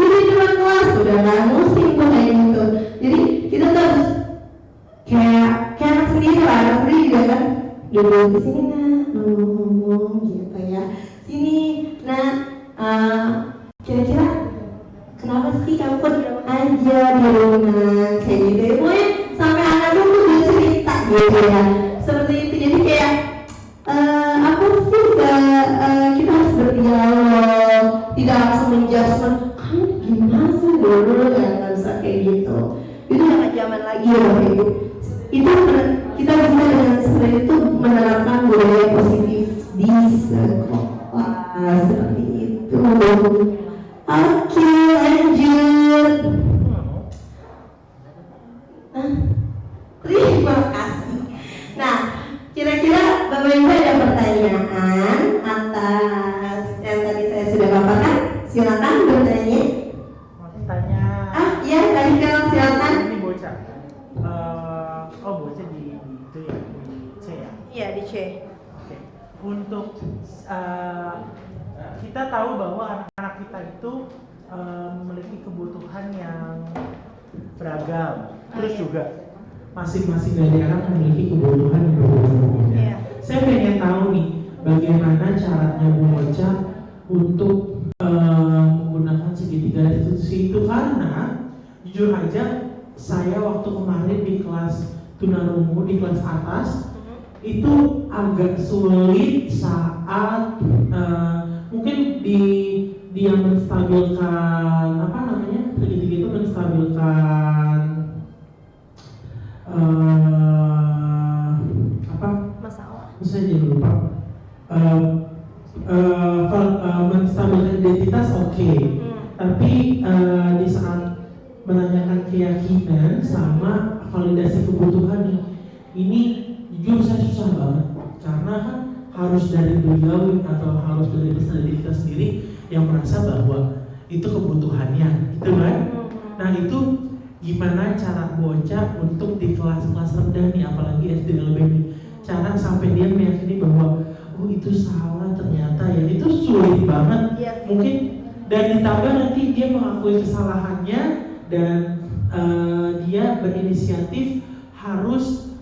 depan kelas, udah nggak musim tuh kayak gitu. Jadi kita tuh harus kayak anak sendiri lah, anak sendiri juga kan. Duduk di sini ngomong gitu ya. Sini, kira-kira kenapa sih kamu kok diam aja di rumah kayak gitu ya? Pokoknya sampai anak tuh udah cerita gitu ya. Seperti itu, jadi kayak apa sih kita harus berdialog, tidak langsung menjudgment kamu gimana sih dulu, nggak bisa kayak gitu. Itu jangan zaman lagi ya Bapak Ibu. Itu kita bisa dengan seperti itu menerapkan budaya positif di sekolah seperti itu. Oke, lanjut. Terima kasih. Nah, kira-kira Bapak Ibu ada pertanyaan atas yang tadi saya sudah paparkan? Silakan bertanya. Mau tanya. Iya, tadi kan silakan. Ini bocah. Bocah di itu ya, di C ya. Iya, di C. Oke. Untuk kita tahu bahwa anak-anak kita itu memiliki kebutuhan yang beragam. Terus juga masing-masing dari anak memiliki kebutuhan yang berbeda-beda. Iya. Saya pengen tahu nih, bagaimana caranya bocah untuk menggunakan segitiga restitusi itu, karena jujur aja saya waktu kemarin di kelas tunarungu di kelas atas itu agak sulit saat mungkin dia menstabilkan segitiga itu menstabilkan Masalah. saya jadi lupa menstabilkan identitas oke. Tapi di saat menanyakan keyakinan sama validasi kebutuhan ini jujur saya susah banget, karena kan harus dari beliau atau harus dari peserta kita sendiri yang merasa bahwa itu kebutuhannya, gitu kan? Nah itu gimana cara bocah untuk di kelas-kelas rendah nih, apalagi SD LB nih, cara sampai dia meyakini bahwa oh itu salah ternyata ya, itu sulit banget. Mungkin dan ditambah nanti dia mengakui kesalahannya dan dia berinisiatif harus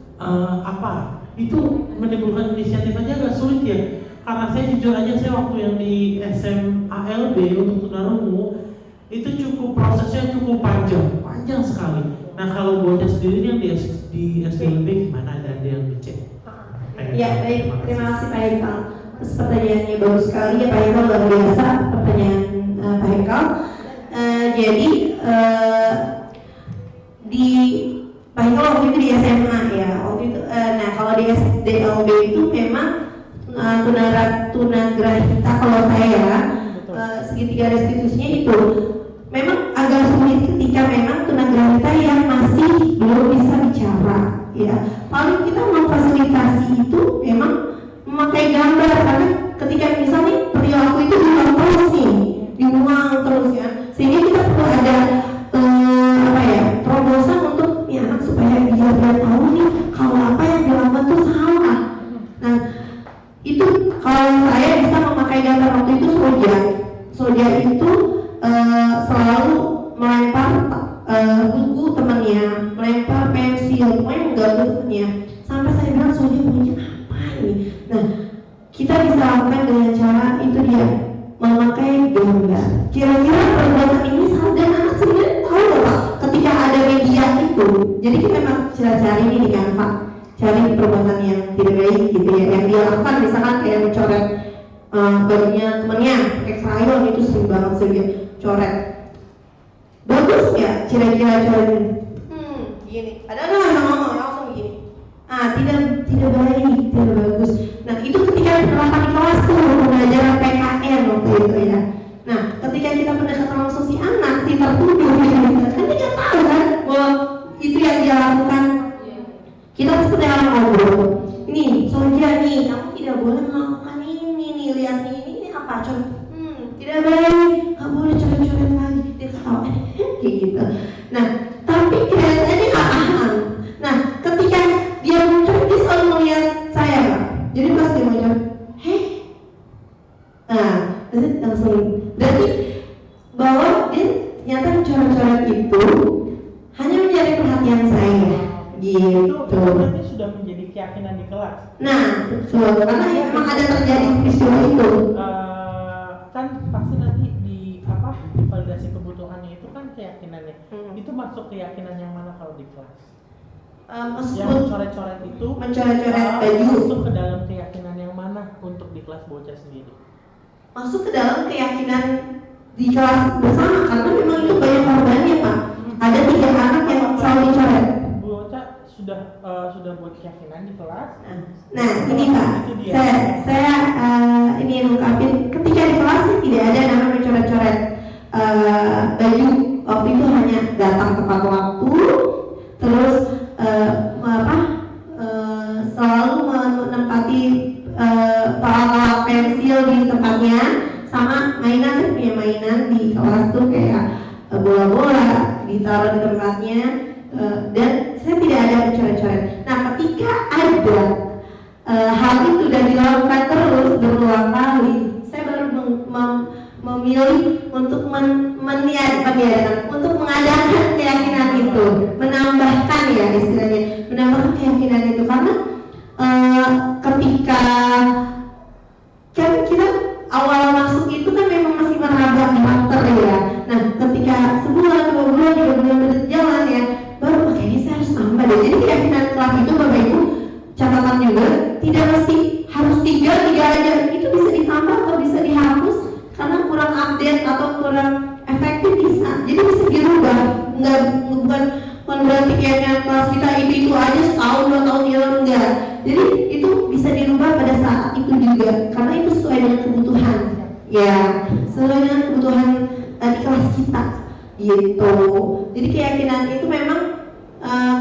itu menimbulkan inisiatif aja agak sulit ya. Karena saya jujur aja, saya waktu yang di SMALB untuk tunarungu itu prosesnya cukup panjang sekali. Nah kalau bocah sendiri yang di SLB gimana, dan yang dicek? Ya baik, terima kasih Pak Hekal. Terus pertanyaannya bagus sekali ya Pak Hekal, luar biasa pertanyaan Pak Hekal. Jadi di Pak Hekal waktu itu di SMA ya, waktu itu. Nah kalau di SDLB itu memang tunagrahita kalau saya segitiga restitusinya itu memang agak sulit ketika memang tunagrahita yang masih belum bisa bicara ya. Paling kita memfasilitasi itu memang memakai gambar, karena ketika misalnya perilaku itu diulang terus ya, sehingga kita perlu ada terobosan untuk ya anak supaya dia tahu nih kalau apa yang dilakukan itu salah. Nah itu kalau saya bisa memakai gambar waktu itu Soja itu selalu melempar buku temannya, melempar pensil, pokoknya mengganggu temannya. Sampai saya bilang Soja punya apa ini? Nah kita bisa lakukan dengan cara itu dia memakai gambar. Kira-kira perbuatan ini salah, dan anak sebenarnya tahu loh ketika ada media itu. Jadi kita memang cari ini di Canva, cari perbuatan yang tidak baik gitu ya, yang dia lakukan, misalkan kayak mencoret bajunya temennya pakai crayon, itu sering banget sih coret. Bagus ya kira-kira coret ini? Gini, padahal nggak ngomong langsung begini. tidak baik, tidak bagus. Nah itu ketika penerapan di kelas tuh pembelajaran PKN waktu itu ya. Nah ketika kita pendekatan langsung si anak, si tertuduh kan dia nggak tahu kan bahwa itu yang dia lakukan. Kita harus berjalan ngobrol. Ini Sonja nih, kamu tidak boleh melakukan ini nih, lihat ini apa coba? Tidak baik, nggak boleh coret-coret lagi. Dia ketawa kayak gitu. Nah tapi kayaknya dia nggak paham. Nah ketika dia muncul, dia selalu melihat saya Pak. Jadi pas dia muncul, nah langsung berarti bahwa dia ternyata coret-coret itu hanya mencari perhatian saya gitu. Itu berarti sudah menjadi keyakinan di kelas. Nah betul, karena memang ada terjadi peristiwa itu. Kan pasti nanti di validasi kebutuhannya itu kan keyakinannya. Itu masuk keyakinan yang mana kalau di kelas? Yang coret-coret itu mencoret-coret baju masuk ke dalam keyakinan yang mana untuk di kelas bocah sendiri? masuk ke dalam keyakinan di kelas bersama, karena memang itu banyak korbannya Pak. Ada 3 anak yang selalu dicoret. Bocah sudah buat keyakinan di kelas. Nah ini Pak, saya ini ungkapin, ketika di kelas tidak ada namanya mencoret-coret baju. Waktu itu hanya datang tepat waktu, terus selalu menempati alat pensil di tempatnya, sama mainan. Saya punya mainan di kelas tuh kayak bola-bola ditaruh di tempatnya, dan saya tidak ada mencoret-coret. Nah ketika ada hal itu dan dilakukan terus berulang kali, saya baru memilih untuk untuk mengadakan keyakinan itu, menambahkan ya istilahnya, menambahkan keyakinan itu, karena ketika kan kita awal masuk itu kan memang masih meraba karakter ya. Nah ketika sebulan, 2 bulan, 3 bulan berjalan ya, baru kayaknya saya harus tambah deh. Jadi keyakinan kelas itu Bapak Ibu, catatan juga, tidak mesti harus 3 aja, itu bisa ditambah atau bisa dihapus karena kurang update atau kurang efektif bisa. Jadi bisa dirubah, bukan berarti keyakinan kelas kita itu aja setahun 2 tahun jalan, enggak. Jadi itu bisa dirubah pada saat itu juga, karena itu sesuai dengan kebutuhan ya, sesuai dengan kebutuhan di kelas kita gitu. Jadi keyakinan itu memang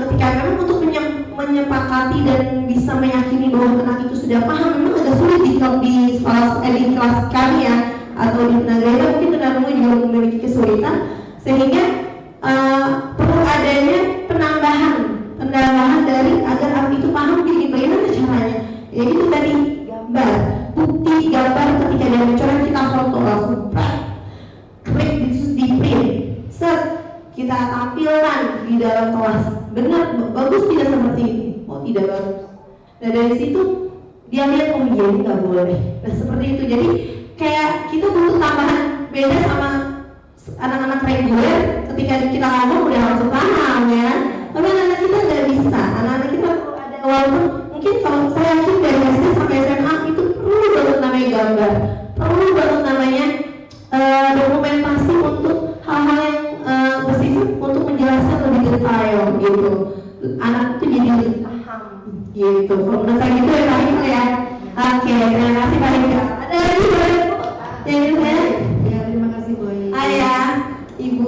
ketika memang untuk menyepakati dan bisa meyakini bahwa anak itu sudah paham, memang agak sulit di kelas kami ya, atau di Nagrega mungkin teman-teman juga memiliki kesulitan, sehingga perlu adanya penambahan dari agar anak itu paham. Jadi bagaimana caranya? Ya itu tadi gambar, bukti gambar ketika dia mencoret, kita foto langsung klik di print, kita tampilkan di dalam kelas. Benar, bagus tidak seperti ini? Oh tidak bagus. Nah dari situ dia lihat, oh iya ini nggak boleh. Nah seperti itu. Jadi kayak kita butuh tambahan, beda sama anak-anak reguler. Ketika kita ngomong udah langsung paham ya. Tapi anak-anak kita nggak bisa. Anak-anak kita perlu ada, walaupun mungkin kalau saya yakin dari SD sampai SMA itu perlu banget namanya gambar, perlu banget namanya dokumentasi untuk hal-hal yang bersifat untuk menjelaskan lebih detail gitu. Anak itu jadi lebih paham gitu. Kalau menurut saya gitu ya Pak Hikmah ya. Oke, terima kasih Pak Hikmah. Ada lagi boleh yang ini ya? Ya terima kasih Boy. Ayah, Ibu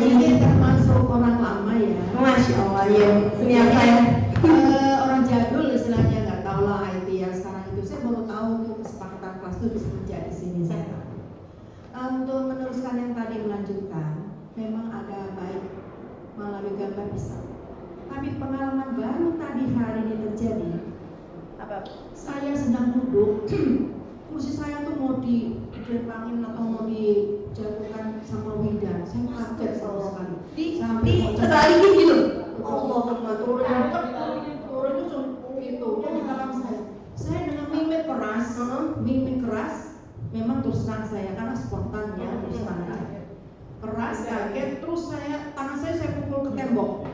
Ini termasuk orang lama ya. Masya Allah ya. Senior saya. Orang jadul istilahnya, nggak tahu lah IT yang sekarang itu. Saya baru tahu untuk kesepakatan kelas itu bisa menjadi sini saya tahu. Untuk meneruskan yang tadi melanjutkan, memang ada baik melalui gambar bisa. Tapi pengalaman baru tadi hari ini terjadi. Apa? Saya sedang duduk, kursi saya tuh mau digelempangin atau mau dijatuhkan sama Wida. Saya kaget sama sekali. Terbalikin gitu. Turun gitu di belakang saya. Saya dengan mimik keras, memang terus terang saya karena spontan ya, terus terang keras, kaget, terus tangan saya pukul ke tembok,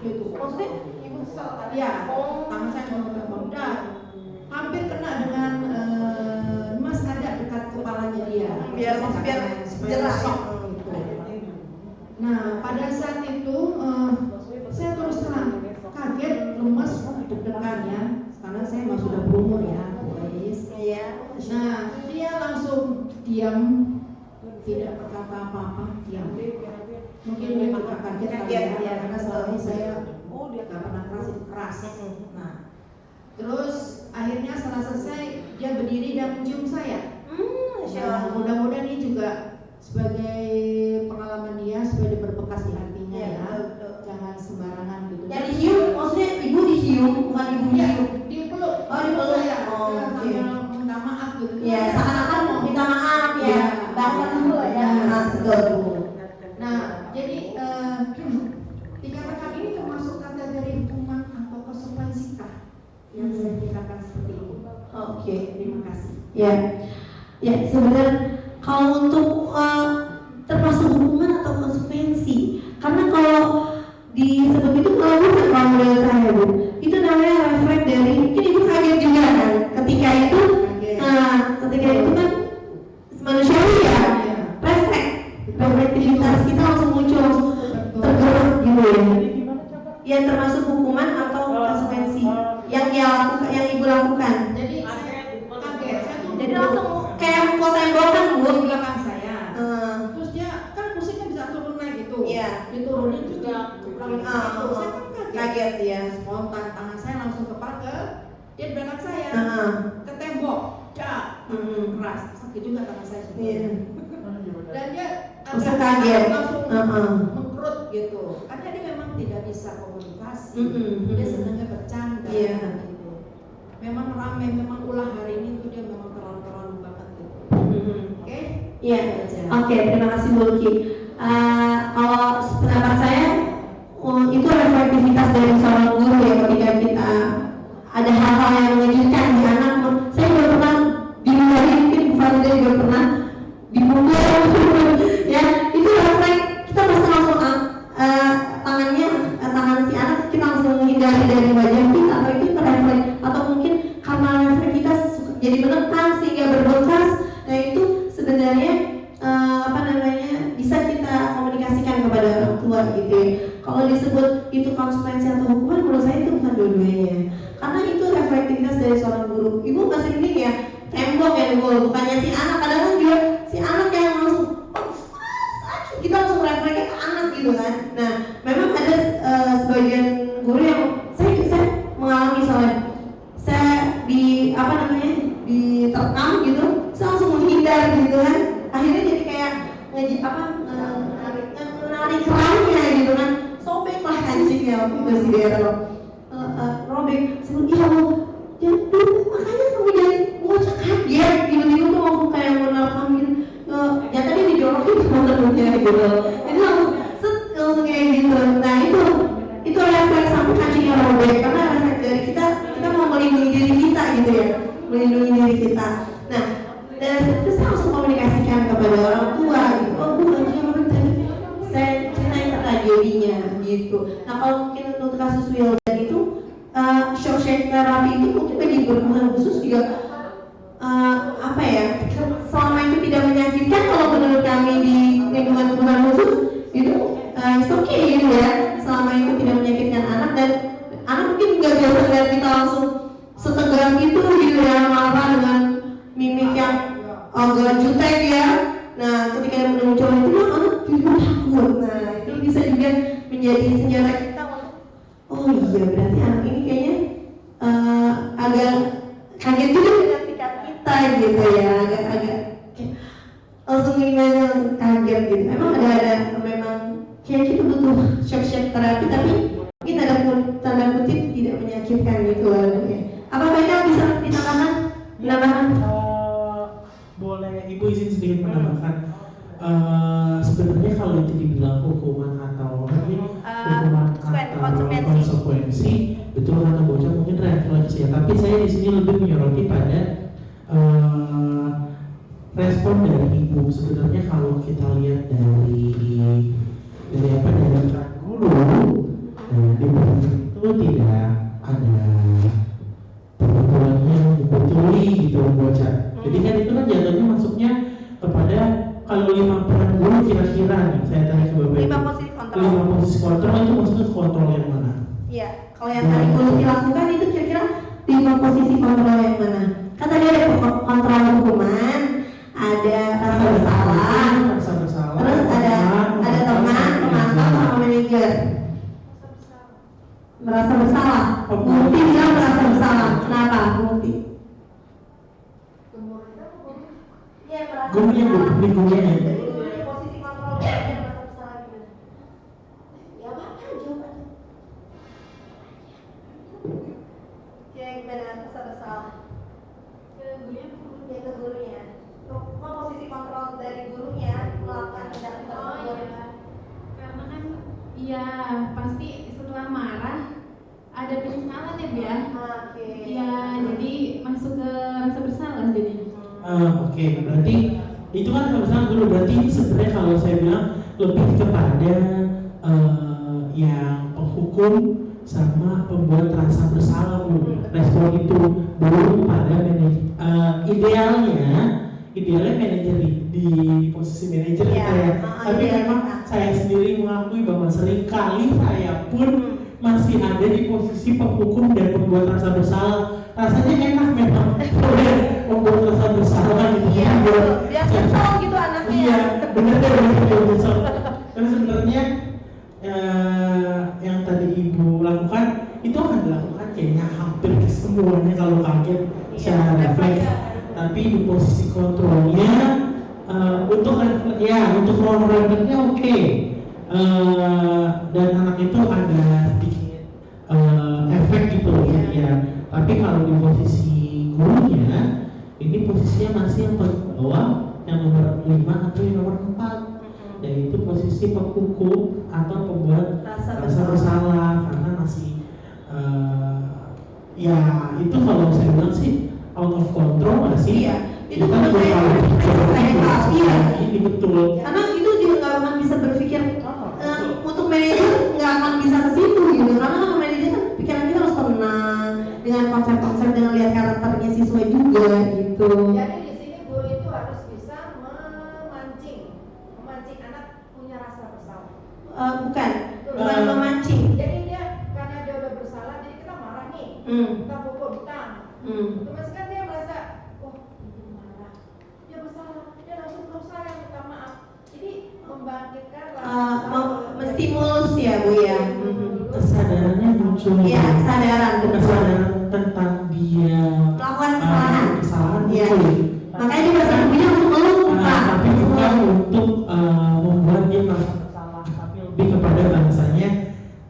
gitu. Maksudnya ibu kesal kan? Ya, tangan saya pukul ke tembok, hampir kena dengan mas ada dekat kepalanya dia. Biar jelas. Gitu. Nah, pada saat itu saya terus terang kaget, lemas, deg-degan. tidak berkata apa-apa, diam. Mungkin dia agak kaget kali ya, karena selama ini saya nggak pernah keras. Nah, terus akhirnya setelah selesai dia berdiri dan mencium saya. Nah, mudah-mudahan ini juga sebagai pengalaman dia supaya dia berbekas di hatinya ya. Jangan sembarangan gitu. Yang dihium, maksudnya ibu dihium, bukan ibu dihium. Dipeluk. Oh, dipeluk. Saya. Oh, Saya oke. sambil minta maaf gitu. Ya, seakan-akan mau minta maaf ya. Bahasa dulu ya. Betul. Nah, jadi dikatakan ini termasuk kategori hukuman atau konsekuensikah yang saya katakan seperti itu. Oke. Terima kasih. Ya, ya sebenarnya kalau untuk termasuk hukuman atau konsekuensi, karena kalau disebut itu kalau bukan kalau menurut saya Bu, itu namanya refleks dari mungkin ibu kaget juga kan, ketika itu, ketika itu kan manusiawi ya, reflektivitas kita langsung muncul, langsung tergerak gitu ya. Ya termasuk hukuman atau konsekuensi yang dia lakukan, yang ibu lakukan. Jadi saya kaget, saya tuh Jadi langsung kayak mukul tembakan Bu. di belakang saya. Terus dia kan kursinya bisa turun naik gitu. Iya. Diturunin juga kurang gitu. Saya kan Kaget ya. Spontan tangan saya langsung kepake dia di belakang saya. Ke tembok. Keras. Sakit juga tangan saya. Iya. Dan dia Langsung kaget. langsung mengkerut gitu. Karena dia memang tidak bisa komunikasi. Dia senangnya bercanda gitu. Memang ramai, memang ulah hari ini tuh dia memang terlalu banget gitu. Oke? Iya. Oke, terima kasih Bu Luki. Kalau pendapat saya itu reflektivitas dari seorang guru ya, ketika kita ada hal-hal yang mengejutkan di anak. Saya juga pernah dimarahi, mungkin Bu Farida juga pernah dipukul ya, itu refleks kita pasti langsung tangan si anak kita langsung menghindari dari wajah kita, atau itu refleks, atau mungkin karena refleks kita jadi menekan sehingga berbekas. Nah itu sebenarnya bisa kita komunikasikan kepada orang tua gitu ya. Kalau disebut itu konsekuensi atau hukuman, menurut saya itu bukan dua-duanya, karena itu reflektivitas dari seorang guru. Ibu masih mending ya tembok ya dulu, bukannya si anak. Kadang-kadang juga si anak yang langsung sakit, kita langsung refleksi ke anak gitu kan. Nah memang ada sebagian guru yang saya mengalami, soalnya saya diterkam gitu, saya langsung menghindar gitu kan. Akhirnya jadi kayak menarik kerannya gitu kan, sobek lah kancingnya waktu itu si Dero robek. Saya bilang, iya Bu, makanya kamu jangan bocah kaget tiba-tiba tuh langsung kayak menerkam gitu. Ya tadi dijorokin teman-temannya gitu, jadi langsung kayak gitu. Nah itu refleks sampai kancingnya robek, karena refleks dari kita mau melindungi diri kita gitu ya, melindungi diri kita. Nah dan itu saya langsung komunikasikan kepada orang tua gitu. Oh Bu, kancingnya tadi saya ceritain tragedinya gitu. Nah kalau mungkin untuk kasus Wildan itu shock therapy itu mungkin bagi berkebutuhan khusus juga selama itu tidak menyakitkan. Kalau menurut kami di lingkungan kebutuhan khusus itu it's okay gitu ya, selama itu tidak menyakitkan anak, dan anak mungkin nggak biasa lihat kita langsung setegang itu gitu ya, marah dengan mimik yang agak jutek ya. Nah ketika yang muncul itu anak juga takut. Nah itu bisa juga menjadi senjata kita untuk oh iya berarti anak ini kayaknya agak kaget juga dengan sikap kita gitu ya, agak langsung gimana kaget gitu. Memang memang kayak kita butuh shock terapi, tapi mungkin ada tanda kutip tidak menyakitkan gitu ya. Apakah itu bisa ditambahkan? Boleh Ibu izin sedikit menambahkan. Sebenarnya kalau itu dibilang hukuman atau hukuman atau konsekuensi, betul kata bocah mungkin refleks ya. Tapi saya di sini lebih menyoroti pada respon dari ibu. Sebenarnya kalau kita lihat dari guru, di itu tidak ada perbuatannya dibetuli gitu bocah. Jadi kan itu kan jatuhnya masuknya kepada kalau 5 peran guru kira-kira nih saya tanya ke Bapak. 5 posisi kontrol. 5 posisi kontrol itu maksudnya kontrol yang mana? Iya, kalau yang tadi guru dilakukan itu kira-kira 5 posisi kontrol yang mana? Kan tadi ada kontrol hukuman, ada rasa bersalah, Ya pasti setelah marah ada penyesalan ya Bia. Oke. Ya jadi masuk ke rasa bersalah jadi. Oke, berarti itu kan misalnya dulu, berarti ini sebenarnya kalau saya bilang lebih kepada yang penghukum sama pembuat rasa bersalah Bu. Respon itu belum pada idealnya manajer di posisi manajer Iya, ya. Tapi iya. memang saya sendiri mengakui bahwa seringkali saya pun masih ada di posisi penghukum dan pembuat rasa bersalah. Rasanya enak memang boleh membuat rasa bersalah gitu. Iya, Biar- biar kesel gitu anaknya. Iya, benar. Karena sebenarnya yang tadi Ibu lakukan itu akan dilakukan kayaknya hampir semuanya kalau kaget secara refleks. Tapi di posisi kontrolnya untuk refleksnya oke. Dan anak itu ada sedikit efek gitu ya. Tapi kalau di posisi gurunya, ini posisinya masih yang paling bawah, yang nomor 5 atau yang nomor 4, yaitu posisi penghukum atau pembuat Rasa rasa bersalah, karena masih ya itu kalau saya bilang sih out of control masih. Iya, itu kita menurut saya iya, iya. ini betul. Karena itu juga nggak akan bisa berpikir untuk manajer nggak akan bisa ke situ gitu. Karena kalau manajer kan pikiran kita harus tenang dengan konsep-konsep, dengan lihat karakternya siswa juga gitu. Jadi di sini guru itu harus bisa memancing anak punya rasa bersalah. Bukan memancing. Jadi dia karena dia udah bersalah, jadi kita marah nih, kita pukul, ditang. Terus kan dia merasa, oh ibu marah, dia bersalah, dia langsung sayang minta maaf. Jadi membangkitkan rasa Menstimulus ya Bu ya. Kesadarannya muncul. Iya, kesadaran tentang dia melakukan kesalahan Iya. muncul. Makanya dia merasa punya untuk ngeluh Pak. Tapi bukan untuk membuat dia merasa bersalah, tapi lebih kepada bahasanya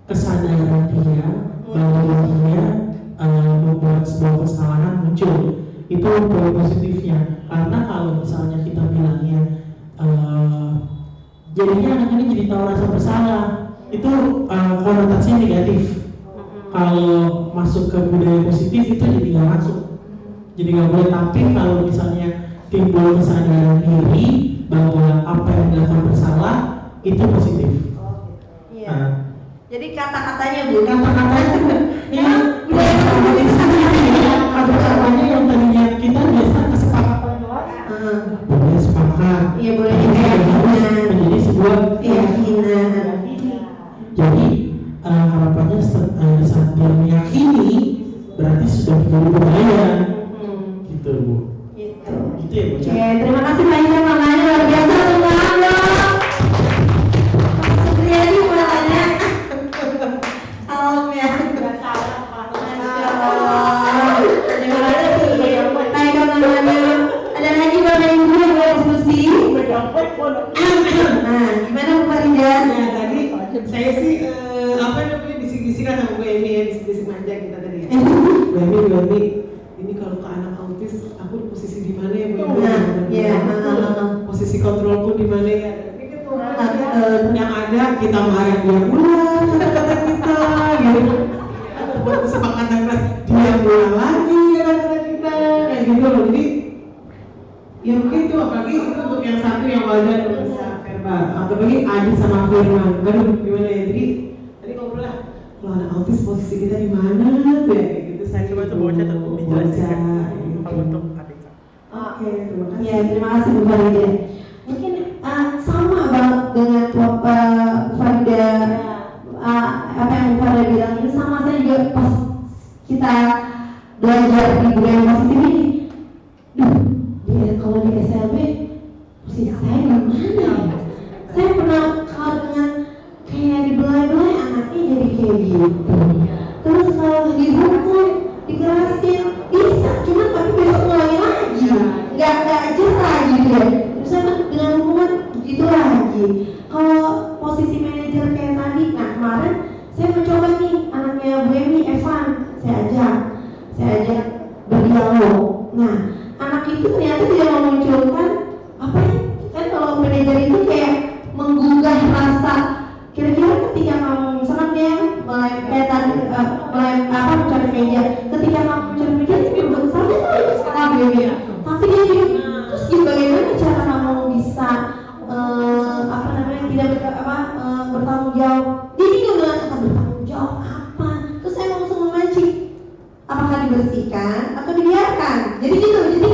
kesadaran dia bahwa dia membuat sebuah kesalahan muncul. Itu poin positifnya. Karena kalau misalnya kita bilangnya jadinya anak ini jadi tahu rasa bersalah, itu konotasinya negatif. Kalau masuk ke budaya positif itu jadi nggak masuk, jadi nggak boleh. Tapi kalau misalnya timbul kesadaran diri bahwa apa yang dilakukan bersalah, itu positif. Iya. Jadi kata-katanya Bu. Kata-katanya ya, kata-katanya yang tadinya kita biasa kesepakatan boleh sepakat. Iya boleh keyakinan. Menjadi sebuah Keyakinan. Jadi harapannya saat dia meyakini berarti sudah menjadi budaya. Gitu Bu. Gitu. Gitu ya Bu. Oke, terima kasih banyak mamanya, luar biasa semuanya. Supriyadi mau tanya. Salam ya. Masya Allah. Terima kasih. Baik teman-teman, ada lagi Bapak Ibu yang mau diskusi? Nah, gimana Bu Farida? Ya tadi saya sih apa namanya bisik-bisikan sama Bu Emi ya, bisik-bisik manja kita tadi ya. Bu Emi, ini kalau ke anak autis aku di posisi di mana ya Bu Emi? Nah, iya. Posisi kontrolku di mana ya? Yang ada kita marah dia pulang, kata-kata kita, gitu. Buat kesepakatan kelas dia pulang lagi, kata-kata kita, kayak gitu loh. Jadi ya begitu, apalagi itu untuk yang satu yang wadah bisa verbal, apalagi Adit sama Firman. Aduh gimana ya, jadi tadi ngobrol lah, kalau anak autis posisi kita di mana ya, kayak gitu. Saya Coba tuh bocah tuh dijelasin kalau untuk adik. Oke, terima kasih. Ya, terima kasih Bu Farida. Mungkin sama banget dengan Bu Farida, apa yang Bu Farida bilang itu sama. Saya juga pas kita belajar di budaya positif ini, dia kalau di SLB posisi saya di mana ya? Saya pernah kalau dengan kayak dibelai-belai anaknya jadi kayak gitu. Terus kalau dihukum, dikerasin, bisa, cuman tapi besok ngulangi lagi, nggak jerah gitu ya. Terus dengan hukuman gitu lagi. Kalau posisi manajer kayak tadi, nah kemarin saya mencoba nih anaknya Bu Emi, Evan, saya ajak berdialog. Nah, anak itu ternyata tidak memunculkan apa ya? Kan kalau manajer itu kayak menggugah rasa. Kira-kira ketika meja. Ketika kamu mencuri meja, itu berbuat salah itu salah dia. Tapi dia bilang, terus bagaimana cara kamu bisa tidak bertanggung jawab? Dia bingung dengan kata bertanggung jawab apa? Terus saya langsung memancing, apakah dibersihkan atau dibiarkan? Jadi gitu, jadi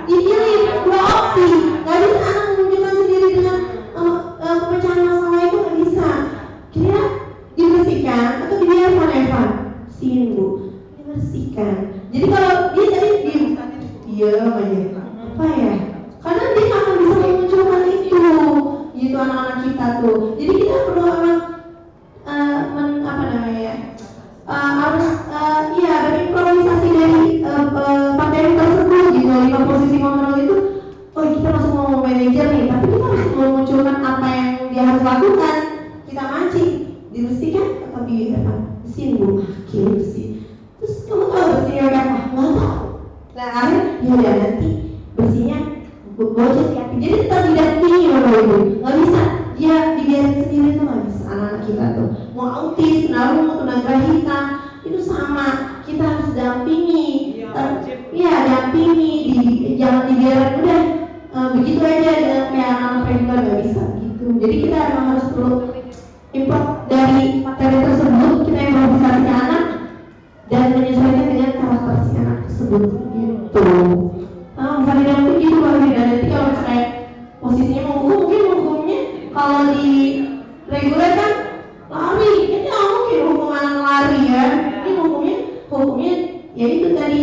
dipilih dua opsi. Gak bisa anak menunjukkan sendiri dengan pemecahan masalah itu, gak bisa. Kira dibersihkan atau dibiarkan, Evan? Bersihin, Bu. Dibersihkan. Jadi kalau dia tadi diam aja, apa ya? Karena dia nggak akan bisa memunculkan itu, gitu anak-anak kita tuh. Jadi kita perlu harus berimprovisasi dari materi tersebut, gitu. 5 posisi kontrol itu, oh kita langsung mau manajer nih, tapi kita harus memunculkan apa yang dia harus lakukan. Kita mancing, dibersihkan atau bersihin, Bu? Oke, bersih. Terus kamu tahu bersihnya berapa? Nggak tahu. Nah akhirnya ya udah nanti bersihnya bocah siapin. Jadi tetap didampingi Bapak Ibu. Nggak bisa dia dibiarin sendiri tuh, nggak bisa. Anak-anak kita tuh mau autis, tunagrahita itu sama, kita harus dampingi. Iya dampingi, jangan dibiarin udah begitu aja dengan kayak anak-anak reguler, nggak bisa gitu. Jadi kita emang harus perlu import dari materi tersebut, kita improvisasi ke anak dan menyesuaikan dengan karakter si anak tersebut gitu. Misalnya dalam begitu lagi, dan nanti kalau misalnya posisinya mau hukum, mungkin hukumnya kalau di reguler kan lari, ini nggak mungkin hukum anak lari ya. Ini hukumnya ya itu tadi,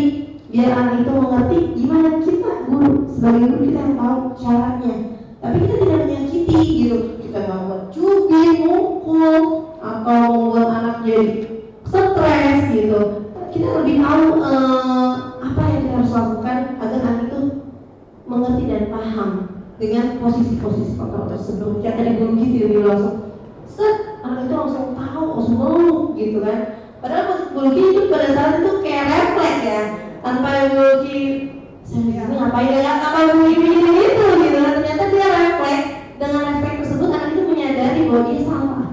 biar anak itu mengerti gimana kita guru, sebagai guru kita yang tahu caranya, tapi kita tidak menyakiti gitu. Kita nggak mau cubit, mukul, atau membuat anak jadi stres gitu. Kita lebih tahu apa yang kita harus lakukan agar anak itu mengerti dan paham dengan posisi-posisi kontrol tersebut. Yang tadi guru gitu dia langsung anak itu langsung tahu, langsung meluk gitu kan. Padahal biologi itu pada saat itu kayak refleks ya, tanpa biologi saya ngapain ya, apa biologi itu gitu kan. Ternyata dia refleks, dengan refleks tersebut anak itu menyadari bahwa dia salah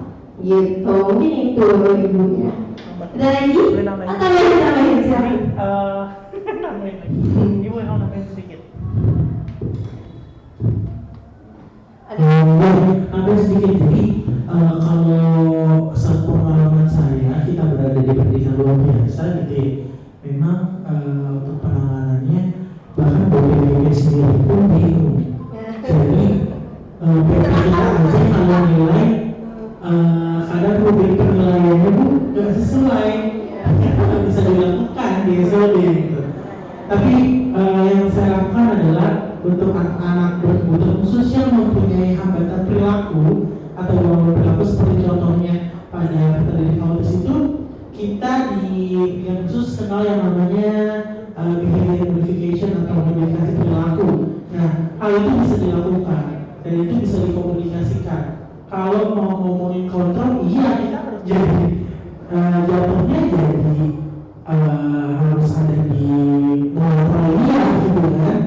gitu. Mungkin itu Ibu ya. Ada lagi? Atau yang ditambahin siapa? Nambahin lagi. Ibu yang nambahin sedikit. Nambahin sedikit. Jadi kalau saat pengalaman saya, kita berada di pendidikan luar biasa gitu. Memang untuk penanganannya bahkan BPPP sendiri pun bingung. Jadi kita aja kalau nilai kadang rubrik penilaiannya pun nggak sesuai, nggak bisa dilakukan di SLB gitu. Tapi yang saya lakukan adalah untuk anak-anak berkebutuhan khusus yang mempunyai hambatan perilaku atau gangguan perilaku, seperti contohnya pada terdidik autis itu, kita di yang khusus kenal yang namanya behavior modification atau modifikasi perilaku. Nah, hal itu bisa dilakukan dan itu bisa dikomunikasikan. Kalau mau ngomongin kontrol, iya kita jadi jatuhnya jadi harus ada di monitoringnya gitu kan.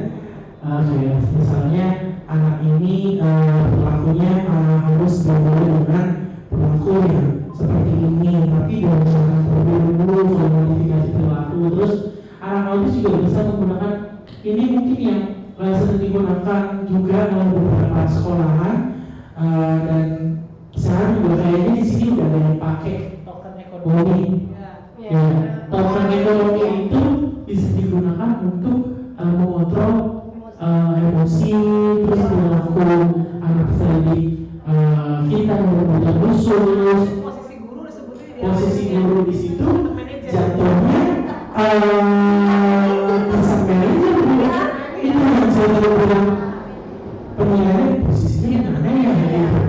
Kayak misalnya anak ini perilakunya harus berbeda dengan perilaku yang seperti ini, tapi dengan cara berbeda dulu kalau modifikasi perilaku. Terus anak autis juga bisa menggunakan ini, mungkin yang sering digunakan juga dalam beberapa sekolahan. Dan sekarang juga kayaknya di sini udah ada yang pakai token ekonomi. Ya, token ekonomi itu bisa digunakan untuk mengontrol emosi, terus perilaku anak terdidik kita membuat khusus. Posisi guru di situ jatuhnya bisa manajer itu yang saya tahu bilang penilaian posisinya mana ya gitu.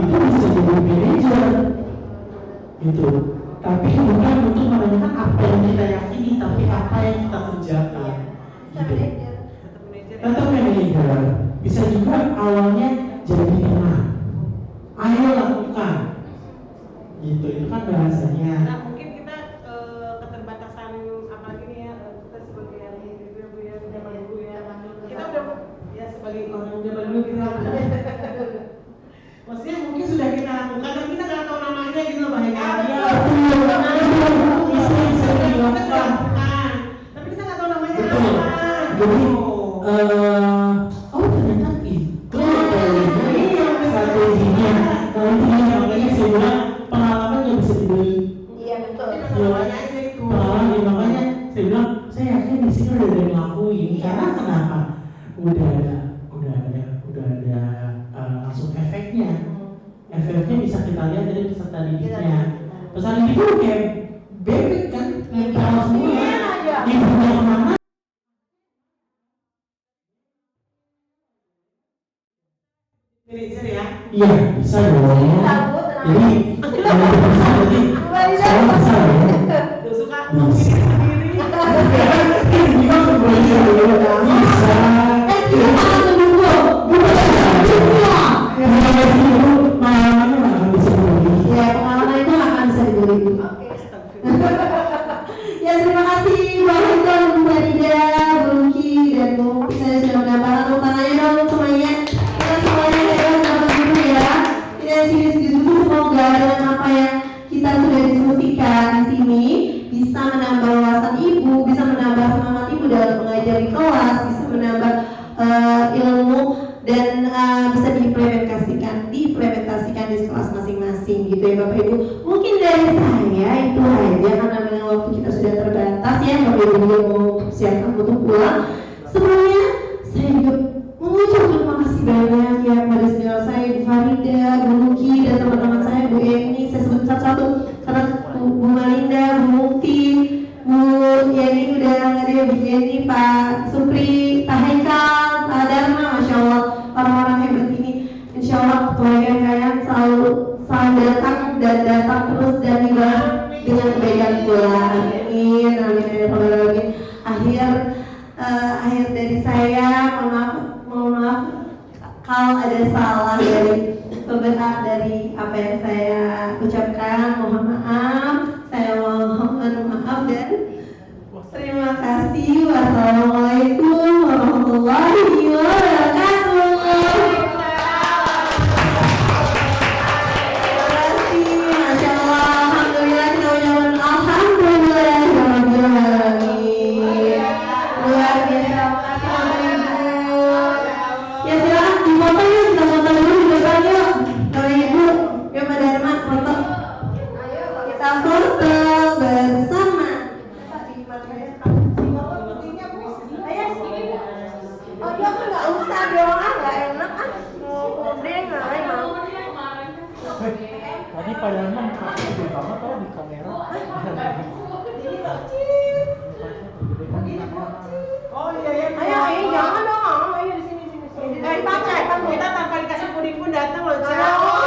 Itu bisa jadi manajer gitu. Tapi bukan untuk menanyakan apa yang kita yakini, tapi apa yang kita kerjakan gitu. Tetap manajer. Bisa juga awalnya jadi teman, ayo lakukan gitu, itu kan bahasanya. Nah mungkin kita keterbatasan apalagi nih ya, kita sebagai yang zaman dulu ya, kita udah ya sebagai orang zaman dulu kita maksudnya mungkin sudah kita lakukan, tapi kita nggak tahu namanya gitu loh, bahaya. Bisa Nah itu dia makanya saya bilang pengalaman nggak bisa dibeli. Iya betul. Pengalaman makanya saya bilang saya yakin di sini udah ada yang ngelakuin karena kenapa? Udah ada langsung efeknya. Efeknya bisa kita lihat dari peserta didiknya. Peserta didik itu kayak bebek kan, tahu semua. Ibunya kemana? Iya, bisa dong. Jadi, kalau bisa berarti saya bisa dong. Suka ngomongin sendiri. Bisa. Kita akan menunggu. Ya, pengalaman itu akan bisa dibeli. Ya, terima kasih Mbak Hinton, Bu Farida, Bu Luki, dan Bu Mukti. Saya sudah mendapatkan tepuk tangannya dong semuanya. Kita semuanya hebat dapat dulu ya. Tidak serius dulu, semoga dengan apa yang kita sudah diskusikan di sini bisa menambah wawasan ibu, bisa menambah semangat ibu dalam mengajar di kelas, bisa menambah ilmu dan bisa diimplementasikan di kelas masing-masing gitu ya Bapak Ibu. Mungkin dari saya itu aja karena memang waktu kita sudah terbatas ya Bapak Ibu juga mau siapkan untuk pulang. Sebelumnya saya juga mengucapkan terima kasih banyak ya pada saudara saya Bu Farida, Bu Luki dan teman-teman saya Bu Eni. Saya sebut satu-satu karena Bu Malinda, Bu Mukti, Bu Yeni udah nggak ada, Bu Yeni, Pak Supri, Pak Haikal, Pak Dharma, Masya Allah orang-orang hebat ini. Insya Allah keluarga kalian selalu datang dan datang terus dan dibalas dengan kebaikan pula. Amin, amin, amin. Akhir dari saya, mohon maaf kalau ada salah dari apa yang saya ucapkan, mohon maaf. Saya mohon maaf dan terima kasih. Wassalamualaikum warahmatullahi wabarakatuh. Tadi padahal mah di kamar atau di kamera? Oh iya ya. Ayo jangan dong. Ayo di sini. Kita tanpa dikasih puding pun datang loh, Cak.